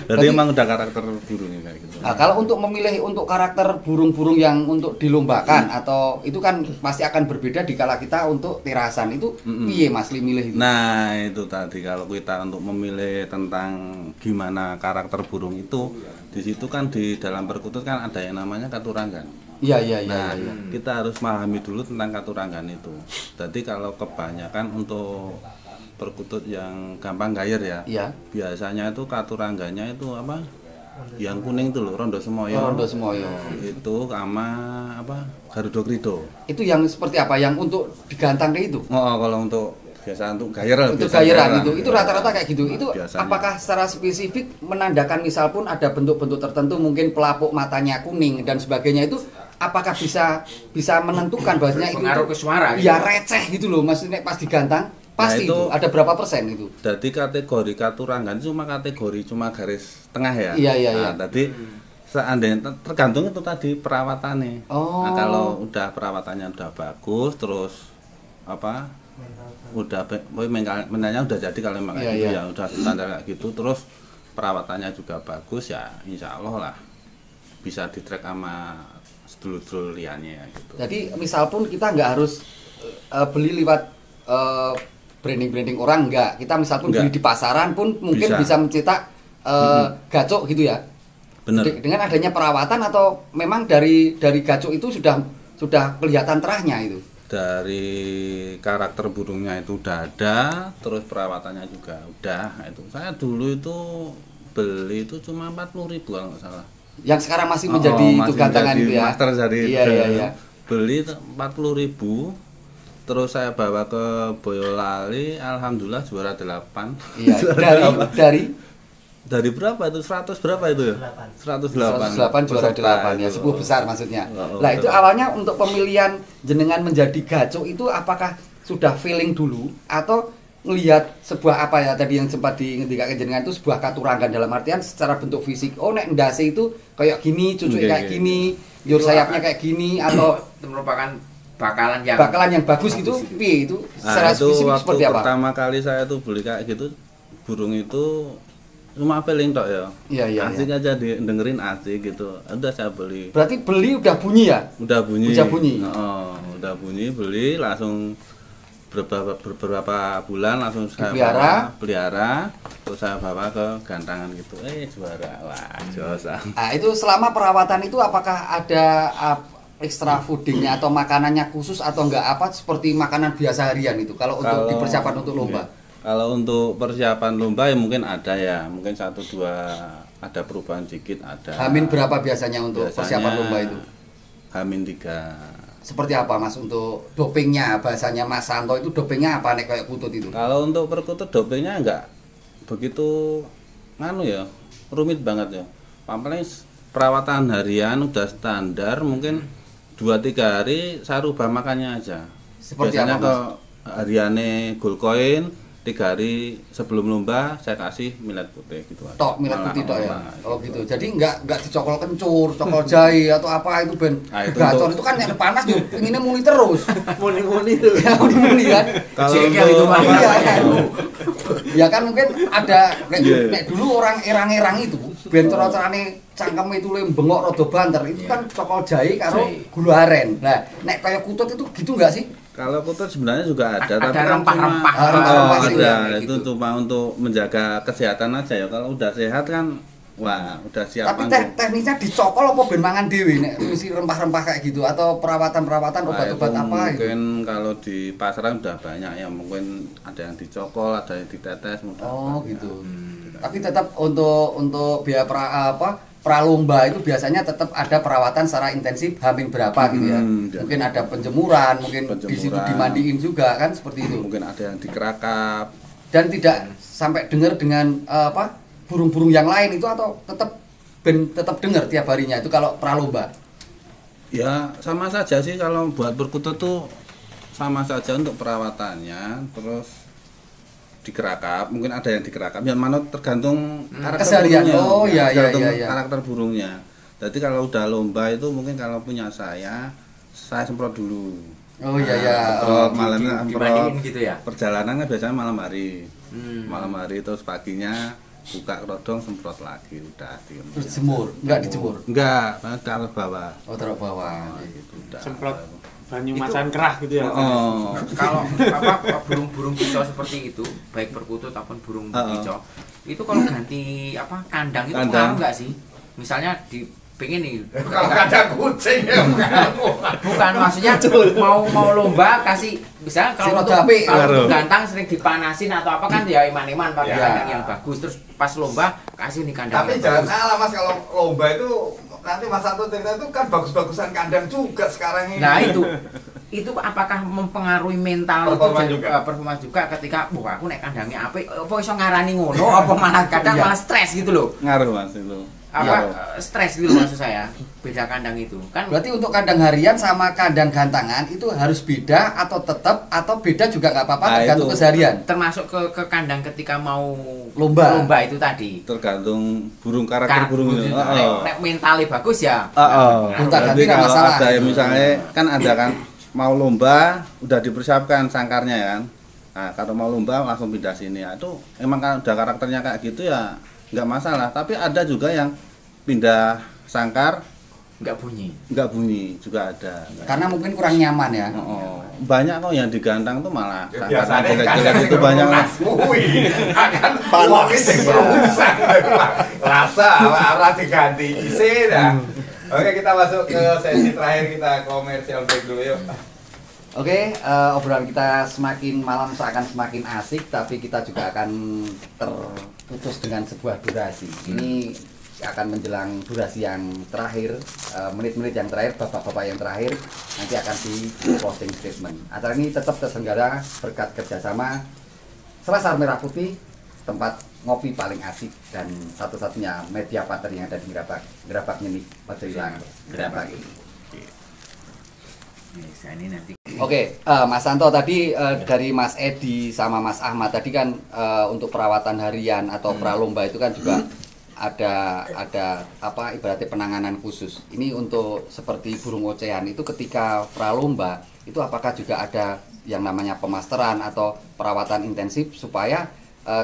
Berarti- emang udah karakter burungnya kayak gitu. Nah, kalau untuk memilih untuk karakter burung-burung yang untuk dilombakan atau itu kan pasti akan berbeda dikala kita untuk terasan itu piye Mas Li milih itu? Nah itu tadi kalau kita untuk memilih tentang gimana karakter burung itu, di situ kan di dalam perkutut kan ada yang namanya katuranggan. Iya iya iya. Nah iya. kita harus memahami dulu tentang katuranggan itu. Jadi kalau kebanyakan untuk perkutut yang gampang gayer ya, Iya. biasanya itu katurangganya itu apa? Yang kuning itu loh, rondo semoyo. Rondo semoyo. Itu sama apa? Garuda Krido. Itu yang seperti apa? Yang untuk digantang kayak itu? Oh, kalau untuk biasa untuk gayer lah, Itu biasa gayeran gayeran. itu rata-rata kayak gitu. Itu Biasanya. apakah secara spesifik menandakan misal pun ada bentuk-bentuk tertentu mungkin pelapuk matanya kuning dan sebagainya itu apakah bisa menentukan bahwasanya itu pengaruh ke suara ya gitu. receh gitu loh, maksudnya pas digantang pasti Nah, itu ada berapa persen itu? Jadi kategori katurangan cuma garis tengah ya. Iya. Nah, tadi seandainya tergantung itu tadi perawatannya. Oh. Nah, kalau udah perawatannya udah bagus, terus apa? Udah menanya udah jadi kalau memang kayak gitu ya, udah standar kayak gitu, terus perawatannya juga bagus ya, insya Allah lah bisa di-track sama sedulur-sedulur liannya gitu. Jadi misal pun kita nggak harus beli lewat branding orang, enggak. Kita misal pun beli di pasaran pun mungkin bisa mencetak gacok gitu ya. Bener. Dengan adanya perawatan atau memang dari gacok itu sudah kelihatan terahnya itu. Dari karakter burungnya itu udah ada, terus perawatannya juga udah. Nah, itu saya dulu itu beli itu cuma 40.000 kalau nggak salah. Yang sekarang masih menjadi itu gantangan itu ya. Master jadi iya. Beli 40.000. Terus saya bawa ke Boyolali, alhamdulillah juara 8. Iya, dari berapa itu? 100 berapa itu ya? 108 juara 8 ya, sepuh besar maksudnya. Nah, itu awalnya untuk pemilihan jenengan menjadi gacok itu apakah sudah feeling dulu atau melihat sebuah apa ya tadi yang sempat diingatkan jenengan itu sebuah katurangan dalam artian secara bentuk fisik. Oh, nek ndase itu kayak gini, cucuk kayak gini, yur sayapnya kayak gini atau itu merupakan bakalan yang bagus gitu, piye itu secara itu spesifik waktu seperti apa? pertama kali saya tuh beli kayak gitu, burung itu cuma feeling tok ya. Iya. Asik aja dengerin asik gitu. Udah saya beli. Berarti beli udah bunyi ya? Udah bunyi. Oh, udah bunyi, beli langsung beberapa bulan langsung saya pelihara, terus saya bawa ke gantangan gitu. Juara. Wah, josa. Nah, itu selama perawatan itu apakah ada extra foodingnya atau makanannya khusus atau enggak apa seperti makanan biasa harian itu kalau untuk dipersiapkan untuk lomba? Kalau untuk persiapan lomba ya mungkin ada ya, mungkin 1-2 ada perubahan dikit ada. Hamin berapa biasanya untuk persiapan lomba itu? Hamin 3. Seperti apa Mas untuk dopingnya, bahasanya Mas Santo itu dopingnya apa nek kayak kutut itu? Kalau untuk perkutut dopingnya enggak begitu rumit banget ya. Paling perawatan harian udah standar, mungkin 2-3 hari saya rubah makannya aja. Seperti biasanya apa, ke hariannya gold coin, 3 hari sebelum lomba saya kasih millet putih gitu aja. Tok millet putih tok ya. Oh gitu. Jadi enggak dicokol kencur, cokol jahe atau apa itu ben. Gacor itu kan yang panas yo pengennya muni terus. Muni itu. Ya muni kan. Kalau itu ya kan mungkin ada nek dulu orang erang-erang itu ben cara-carane cangkem itu bengok rada banter itu kan cokol jahe karo gula aren. Nah, nek kaya kutut itu gitu enggak sih? Kalau kutut sebenarnya juga ada tapi kan rempah-rempah. Ada itu cuma untuk menjaga kesehatan aja ya. Kalau udah sehat kan wah, udah siap. Tapi teknisnya dicokol apa ben mangan dhewe nek mesti rempah-rempah kayak gitu atau perawatan-perawatan obat-obat apa gitu. Mungkin kalau di pasaran udah banyak ya, mungkin ada yang dicokol, ada yang ditetes. Oh gitu. Tapi tetap untuk biaya pralomba itu biasanya tetap ada perawatan secara intensif hamin berapa gitu ya. Mungkin ada penjemuran, mungkin di situ dimandiin juga kan seperti itu. Mungkin ada yang dikerakap. Dan tidak sampai dengar dengan burung-burung yang lain itu atau tetap dengar tiap harinya itu kalau pralomba. Ya sama saja sih kalau buat perkutut tuh sama saja untuk perawatannya, terus dikerakap, mungkin ada yang dikerakap, yang mana tergantung karakter burungnya. Karakter burungnya. Jadi kalau udah lomba itu mungkin kalau punya saya semprot dulu. Oh iya. Malamnya dibandingin gitu ya. Perjalanannya biasanya malam hari. Malam hari terus paginya buka kerodong semprot lagi udah diem. Terus jemur, enggak dijemur? Enggak, taruh bawah. Oh, taruh bawah. Gitu udah. Semprot banyu masan kerah gitu ya. Kalau burung-burung kicau seperti itu, baik perkutut ataupun burung kicau, itu kalau ganti kandang itu pengaruh nggak sih? Misalnya pengen nih kalau kandang kucing ya bukan maksudnya mau lomba kasih misalnya kalau gantang sering dipanasin atau apa kan ya iman-iman pakai kandang yang bagus, terus pas lomba kasih nih kandang. Tapi jangan salah Mas, kalau lomba itu nanti Mas Santo cerita itu kan bagus-bagusan kandang juga sekarang ini. Nah itu itu apakah mempengaruhi mental performa juga ketika wah aku nek kandange apik apa iso ngarani ngono apa malah kadang malah stres gitu loh. Ngaruh Mas itu. Apa stres gitu maksud saya, beda kandang itu kan. Berarti untuk kandang harian sama kandang gantangan itu harus beda atau tetap atau beda juga nggak apa-apa tergantung keseharian. Termasuk ke kandang ketika mau lomba itu tadi. Tergantung karakter burung itu. Nek mentalnya bagus ya. Berarti kalau masalah. ada yang misalnya kan ada kan mau lomba udah dipersiapkan sangkarnya ya kan. Nah, kalau mau lomba langsung pindah sini. Ya, itu emang kan udah karakternya kayak gitu ya nggak masalah. Tapi ada juga yang pindah sangkar nggak bunyi juga ada. Karena mungkin kurang nyaman ya. Banyak kok yang digantang tuh malah biasanya jelek-jelek itu banyak lah. Akan panas rusak rasa arah diganti isi dah. Oke, kita masuk ke sesi terakhir, kita komersial break dulu yuk. Oke, obrolan kita malam seakan semakin asik, tapi kita juga akan terputus dengan sebuah durasi. Ini akan menjelang durasi yang terakhir, menit-menit yang terakhir, bapak-bapak yang terakhir, nanti akan di closing statement. Acara ini tetap terselenggara berkat kerjasama Selasar Merah Putih, tempat ngopi paling asik dan satu-satunya media partner yang ada di Gerabak Nyeni, Magelang, Gerabak ini. Oke, Mas Santo tadi dari Mas Edi sama Mas Ahmad tadi kan untuk perawatan harian atau pralomba itu kan juga ada apa ibaratnya penanganan khusus. Ini untuk seperti burung ocehan itu ketika pralomba itu apakah juga ada yang namanya pemasteran atau perawatan intensif supaya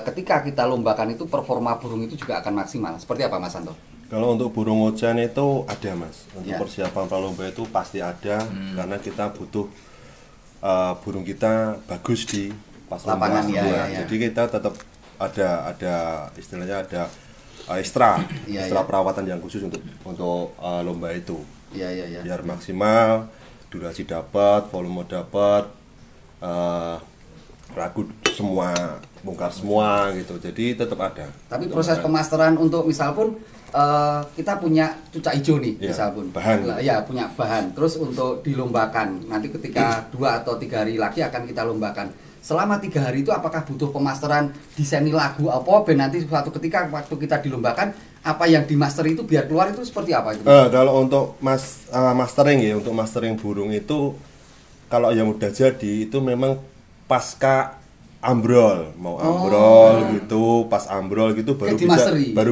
ketika kita lombakan itu performa burung itu juga akan maksimal. Seperti apa Mas Santo? Kalau untuk burung ocehan itu ada Mas. Untuk persiapan pralomba itu pasti ada karena kita butuh burung kita bagus di pas lapangan lomba. Jadi kita tetap ada istilahnya ada ekstra perawatan yang khusus untuk lomba itu. Biar maksimal, durasi dapat, volume dapat, ragu semua, bongkar semua gitu. Jadi tetap ada. Tapi proses pemasteran untuk misal pun kita punya cucak hijau nih, misal pun bahan. Ya punya bahan. Terus untuk dilombakan nanti ketika 2 atau 3 hari lagi akan kita lombakan. Selama 3 hari itu apakah butuh pemasteran desain lagu apa ben nanti suatu ketika waktu kita dilombakan apa yang dimaster itu biar keluar itu seperti apa itu? Kalau untuk mastering ya, untuk mastering burung itu kalau yang udah jadi itu memang pasca ambrol, mau ambrol gitu, pas ambrol gitu baru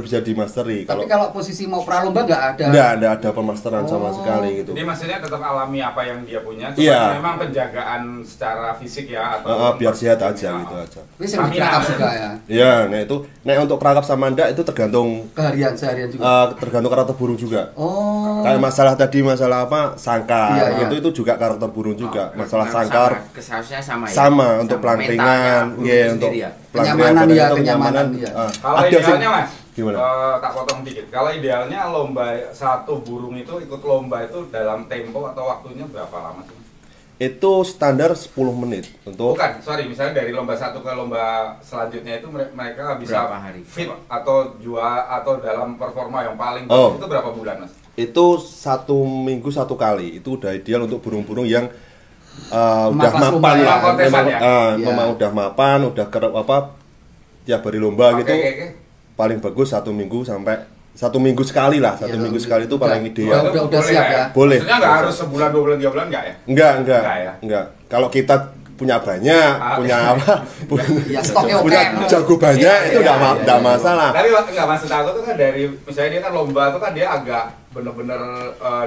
bisa dimasteri. Tapi kalau posisi mau pralomba nggak ada? Nggak ada pemasteran sama sekali gitu. Ini maksudnya tetap alami apa yang dia punya, cuma memang penjagaan secara fisik ya atau biar sehat aja gitu aja. Ini sering diperangkap juga ya? Iya, nah untuk perangkap sama ndak itu tergantung seharian juga. Tergantung karakter burung juga. Kayak masalah apa sangkar itu juga karakter burung juga. Masalah sangkar sama untuk pelangkringan. Untuk kenyamanan. Kalau idealnya Mas, tak potong dikit. Kalau idealnya lomba satu burung itu ikut lomba itu dalam tempo atau waktunya berapa lama sih? Itu standar 10 menit untuk. Bukan, misalnya dari lomba satu ke lomba selanjutnya itu mereka bisa fit atau atau dalam performa yang paling bagus itu berapa bulan Mas? Itu 1 minggu 1 kali. Itu udah ideal untuk burung-burung yang udah mapan lah, memang udah mapan, udah tiap hari lomba gitu. Paling bagus 1 minggu sampai 1 minggu sekali lah, 1 minggu sekali itu paling ideal. Udah siap ya. Boleh. Maksudnya nggak harus sebulan, 2 bulan, 3 bulan nggak ya? Enggak. Kalau kita punya banyak, punya stoknya jago banyak itu enggak masalah. Tapi enggak maksud aku tuh kan dari misalnya dia kan lomba tuh kan dia agak bener-bener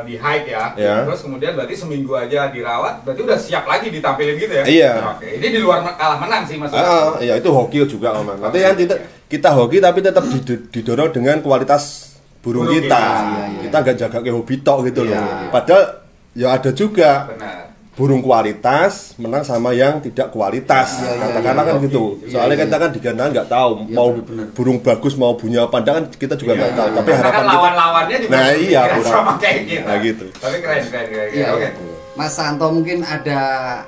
di hike ya. Terus kemudian berarti seminggu aja dirawat, berarti udah siap lagi ditampilin gitu ya. Iya. Oke, ini di luar kalah menang sih maksudnya. Iya, itu hoki juga Om. Nanti yang kita hoki tapi tetap didorong dengan kualitas burung kita. Kita enggak jaga ke hobi tok gitu loh. Padahal ya ada juga. Benar. Burung kualitas menang sama yang tidak kualitas, katakanlah kan gitu. Soalnya kita kan di kandang nggak tahu mau burung bagus mau punya pandangan kita juga nggak tahu. Tapi harapan kita lawan-lawannya juga sama kayak gitu. Nah gitu. Tapi keren. Oke. Mas Santo mungkin ada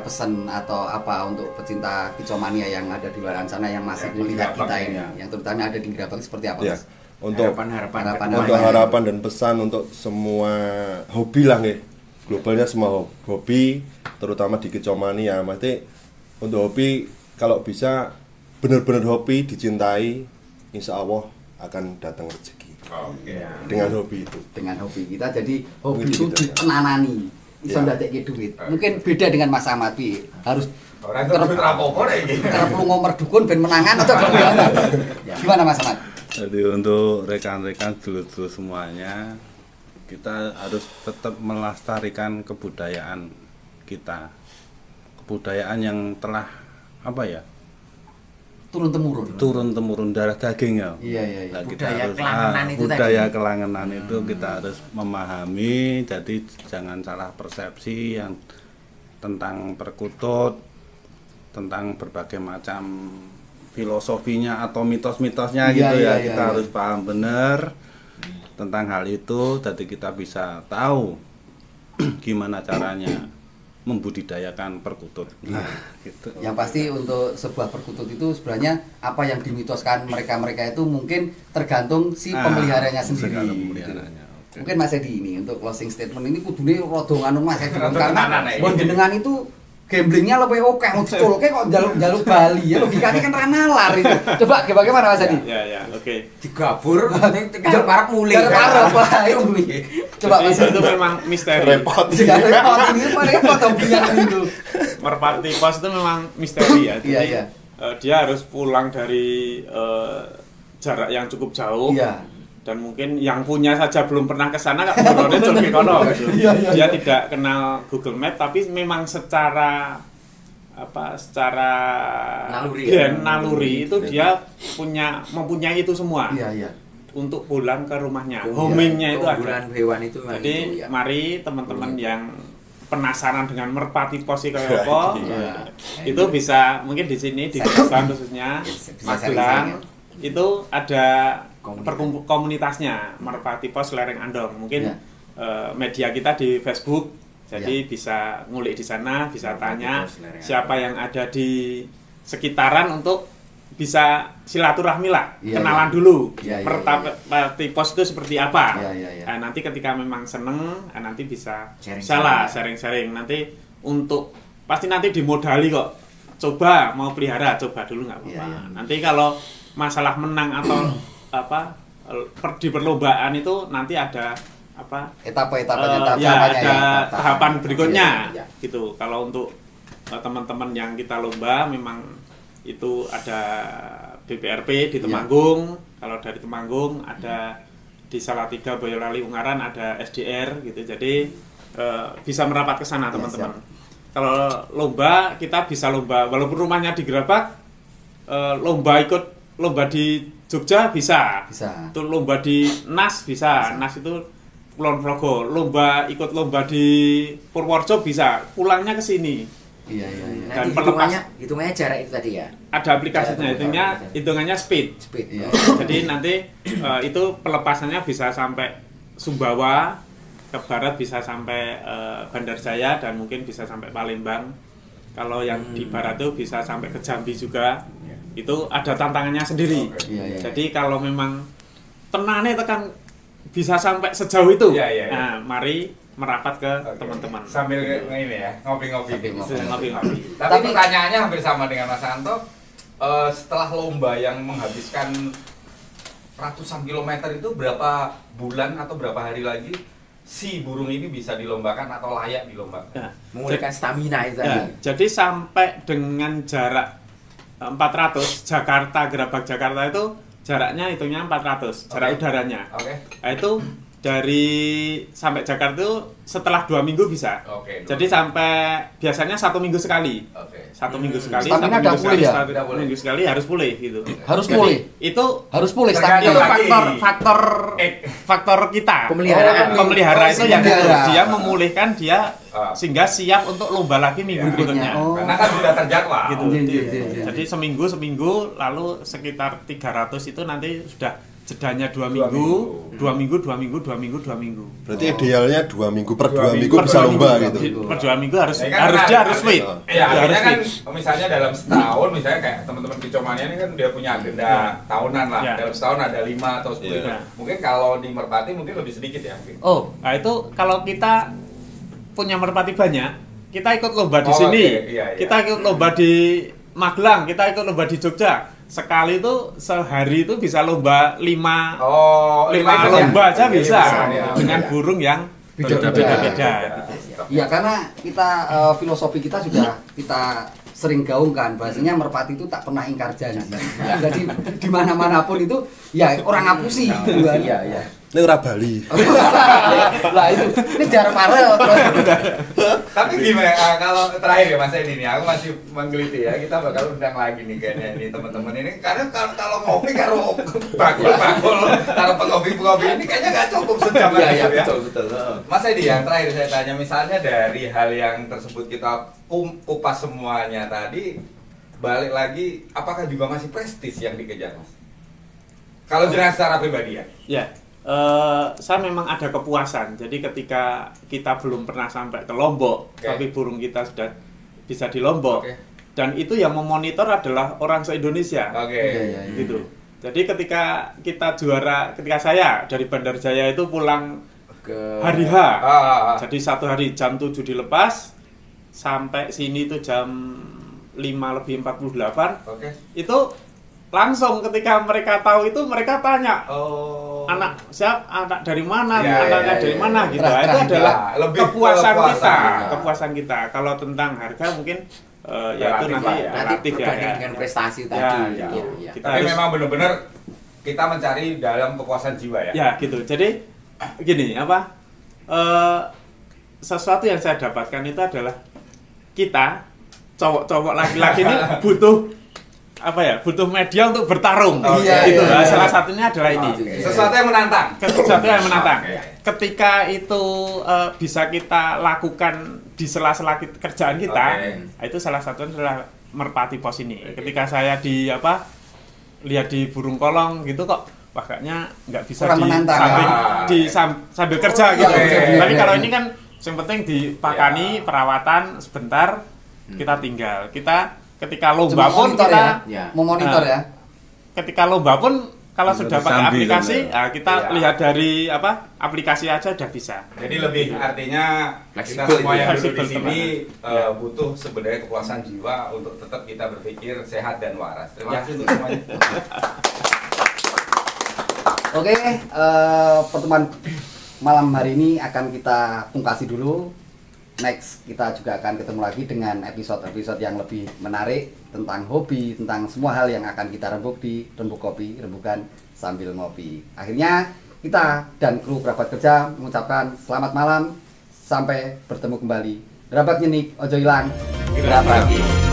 pesan atau apa untuk pecinta kicomania yang ada di luar sana yang masih melihat kita ini, yang terutama ada di Gerabak seperti apa Mas? Untuk harapan dan pesan untuk semua hobi lah nih. globalnya semua hobi, terutama di Kicomani ya. Maksudnya untuk hobi kalau bisa benar-benar hobi dicintai, insya Allah akan datang rezeki. Dengan hobi itu. Dengan hobi kita jadi hobi Mungkin itu gitu, ya. ditenanani. Iso Ya. ndadekke duit. Mungkin beda dengan Mas Ahmad Pi. Harus Orang itu duit rapopo deh iki. kerep lunga merdukun ben menangan atau gimana? Gimana Mas Ahmad? Jadi untuk rekan-rekan dulur-dulur semuanya, kita harus tetap melestarikan kebudayaan kita. Kebudayaan yang telah turun temurun darah daging ya. Iya. Nah, Budaya kelangenan itu budaya tadi. kelangenan itu kita harus memahami, jadi jangan salah persepsi yang tentang perkutut, tentang berbagai macam filosofinya atau mitos-mitosnya Iya, gitu iya, ya. iya, Kita iya. harus paham benar tentang hal itu, jadi kita bisa tahu gimana caranya membudidayakan perkutut. Nah, gitu. Yang pasti untuk sebuah perkutut itu sebenarnya apa yang dimitoskan mereka-mereka itu mungkin tergantung si pemeliharanya sendiri. Tergantung pemeliharanya. Oke. Mungkin Mas Edi ini untuk closing statement ini kudune rada nganu Mas Edi Rada karena tenanan, ya. mbon jenengan itu gamblingnya lebih oke mau diculke kok jaluk Bali ya logikanya kan ra nalar itu. Coba bagaimana Mas Edi? Ya, oke. Digabur tinggal parap mulih. Garap lah ayo mulih. Coba Mas Itu Edi. memang misteri. Repot. Jangan repot ini mah repot hobinya itu. Merpati pos itu memang misteri ya. Jadi Iya. dia harus pulang dari jarak yang cukup jauh. Iya. Dan mungkin yang punya saja belum pernah ke sana kak buronnya Jolki kono gitu. Iya. Dia tidak kenal Google Map tapi memang secara Naluri ya? naluri itu dia mempunyai itu semua Iya. untuk pulang ke rumahnya. Oh, iya. Homingnya itu ada. Keunggulan hewan itu memang Jadi itu, ya. mari teman-teman yang penasaran dengan merpati pos kayak apa, Iya. itu bisa mungkin di sini di Gersang khususnya Bisa Magelang sharing-sharing, itu ada Komunitas. komunitasnya Merpati Pos Lereng Andong. Mungkin Ya. media kita di Facebook, jadi Ya. bisa ngulik di sana, bisa Merpati tanya Pos Lereng siapa yang ada di sekitaran untuk bisa silaturahmi lah, Iya, kenalan iya. dulu. Iya, iya, Merpati Pos itu seperti apa? Iya. Nah, nanti ketika memang seneng, nanti bisa Sharing-sharing. sharing-sharing. Nanti untuk pasti nanti dimodali kok. Coba mau pelihara, coba dulu nggak apa-apa. Iya. Nanti kalau masalah menang atau di perlombaan itu nanti ada Etapa-etapanya, ya tahapannya ada ya. tahapan berikutnya Iya. gitu. Kalau untuk teman-teman yang kita lomba memang itu ada BPRP di Temanggung. Kalau dari Temanggung ada di Salatiga, Boyolali, Ungaran ada SDR gitu. Jadi bisa merapat ke sana teman-teman. Kalau lomba kita bisa lomba walaupun rumahnya di Gerabak, lomba di Jogja bisa. Itu lomba di Nas bisa. Nas itu Kulon Progo. Ikut lomba di Purworejo bisa. Pulangnya ke sini. Iya. Dan Nanti hitungannya jarak itu tadi ya. Ada aplikasinya, hitungannya speed. Iya. Jadi nanti itu pelepasannya bisa sampai Sumbawa, ke barat bisa sampai Bandar Jaya dan mungkin bisa sampai Palembang. Kalau yang di barat itu bisa sampai ke Jambi juga. Itu ada tantangannya sendiri. Iya. Jadi kalau memang tenane tekan bisa sampai sejauh itu. Iya. Nah, mari merapat ke teman-teman. Sambil ini ya, ngopi-ngopi. Ngopi-ngopi. Tapi pertanyaannya hampir sama dengan Mas Anto. Setelah lomba yang menghabiskan ratusan kilometer itu berapa bulan atau berapa hari lagi si burung ini bisa dilombakan atau layak dilombakan? Nah, Memulihkan stamina itu tadi. ya, jadi sampai dengan jarak 400 Jakarta, Gerabak Jakarta itu jaraknya hitungnya 400 jarak udaranya. Oke. Nah, itu dari sampai Jakarta itu setelah 2 minggu bisa. Oke. Jadi sampai biasanya 1 minggu sekali. Oke. 1 minggu sekali, Stamina 1 udah minggu pulih sekali, ya? 1 Udah pulih. minggu sekali harus pulih gitu. Harus Jadi, pulih. Itu Harus pulih Tergantung itu stamina. faktor kita. Pemeliharaan. Pemelihara itu yang Pemelihara. dia memulihkan dia Ah. sehingga siap untuk lomba lagi minggu Ya. berikutnya. Oh. Karena kan sudah terjadwal. Gitu. Iya. Jadi seminggu lalu sekitar 300 itu nanti sudah jedanya 2 Dua minggu, minggu. 2 minggu, 2 minggu, 2 minggu, 2 minggu. Berarti idealnya 2 minggu per 2 2 minggu minggu bisa Per 2 lomba minggu. gitu. Per 2 minggu harus Ya kan harus karena- dia harus fit. Ya, Dia harus akhirnya kan fit. misalnya dalam setahun, misalnya kayak teman-teman Kicomania ini kan dia punya agenda tahunan lah. Ya. Dalam setahun ada 5 atau 10. Ya. Mungkin kalau di Merpati mungkin lebih sedikit ya. Mungkin. Oh, nah itu kalau kita punya merpati banyak, kita ikut lomba di Oh, sini, oke. Iya, iya. kita ikut lomba di Magelang, kita ikut lomba di Jogja. Sekali itu sehari itu bisa lomba 5 Oh, 5 event lomba ya? aja bisa Iya, dengan iya. burung yang beda-beda. Iya, karena kita filosofi kita sudah kita sering gaungkan bahasanya merpati itu tak pernah ingkar janji. Jadi di mana-manapun itu ya orang ngapusi gitu kan. Iya, iya. Ini ora Bali. Lah itu ini jar parel. Tapi gimana kalau terakhir ya Mas Edi nih, aku masih menggeliti ya. Kita bakal undang lagi nih kayaknya ini teman-teman ini karena kalau ngopi karo bakul-bakul karo pengopi-pengopi ini kayaknya nggak cukup sejam Iya, aja iya, ya. betul. Mas Edi, yang terakhir saya tanya, misalnya dari hal yang tersebut kita kupas semuanya tadi, balik lagi, apakah juga masih prestis yang dikejar, Mas? Kalau jenengan secara pribadi ya? Ya, saya memang ada kepuasan. Jadi ketika kita belum pernah sampai ke Lombok, Oke. tapi burung kita sudah bisa di Lombok, Oke. dan itu yang memonitor adalah orang se-Indonesia, Oke. gitu. Jadi ketika kita juara, ketika saya dari Bandar Jaya itu pulang Ke hari H, Ah. jadi satu hari jam 7 dilepas, sampai sini itu jam 5:48, Oke. itu langsung ketika mereka tahu itu mereka tanya, Oh. anak anak dari mana, Iya, anaknya iya, dari iya. mana gitu. Terang-terang Itu adalah ya, lebih kepuasan kepuasan kita, ya. kepuasan kita. Kalau tentang harga mungkin ya itu Relatif nanti lah ya. nanti relatif ya. berbanding dengan prestasi tadi. Ya. Iya, iya. Kita Tapi harus- memang benar-benar kita mencari dalam kepuasan jiwa ya. Ya gitu. Jadi gini apa? Sesuatu yang saya dapatkan itu adalah kita cowok-cowok laki-laki ini butuh apa ya? Butuh media untuk bertarung. Oh, iya, gitu. iya, Nah, iya. salah satunya adalah ini. Oke. Sesuatu yang menantang. Sesuatu yang menantang. Oke. Ketika itu bisa kita lakukan di sela-sela kerjaan kita, Oke. itu salah satunya adalah merpati pos ini. Ketika saya di lihat di burung kolong gitu kok, wah kayaknya nggak bisa Kurang menantang. sambil kerja gitu. Oke. Tapi kalau ini kan yang penting dipakani perawatan sebentar, kita tinggal. Kita ketika lomba Cuma pun monitor kita ya. Memonitor Nah, ya. ketika lomba pun kalau Harus sudah pakai sambil, aplikasi, kan, kita Iya. lihat dari aplikasi aja udah bisa. Jadi lebih artinya kita Fleksibel semua itu ya. yang duduk di Fleksibel, sini teman. butuh sebenarnya kepuasan jiwa untuk tetap kita berpikir sehat dan waras. Terima Ya. kasih untuk semuanya. Oke, pertemuan malam hari ini akan kita pungkasi dulu. Next, kita juga akan ketemu lagi dengan episode-episode yang lebih menarik tentang hobi, tentang semua hal yang akan kita rembuk di Rembuk Kopi, rembukan sambil ngopi. Akhirnya, kita dan kru Kerabat Kerja mengucapkan selamat malam, sampai bertemu kembali. Rabat nyenik, ojo hilang. Kita pagi.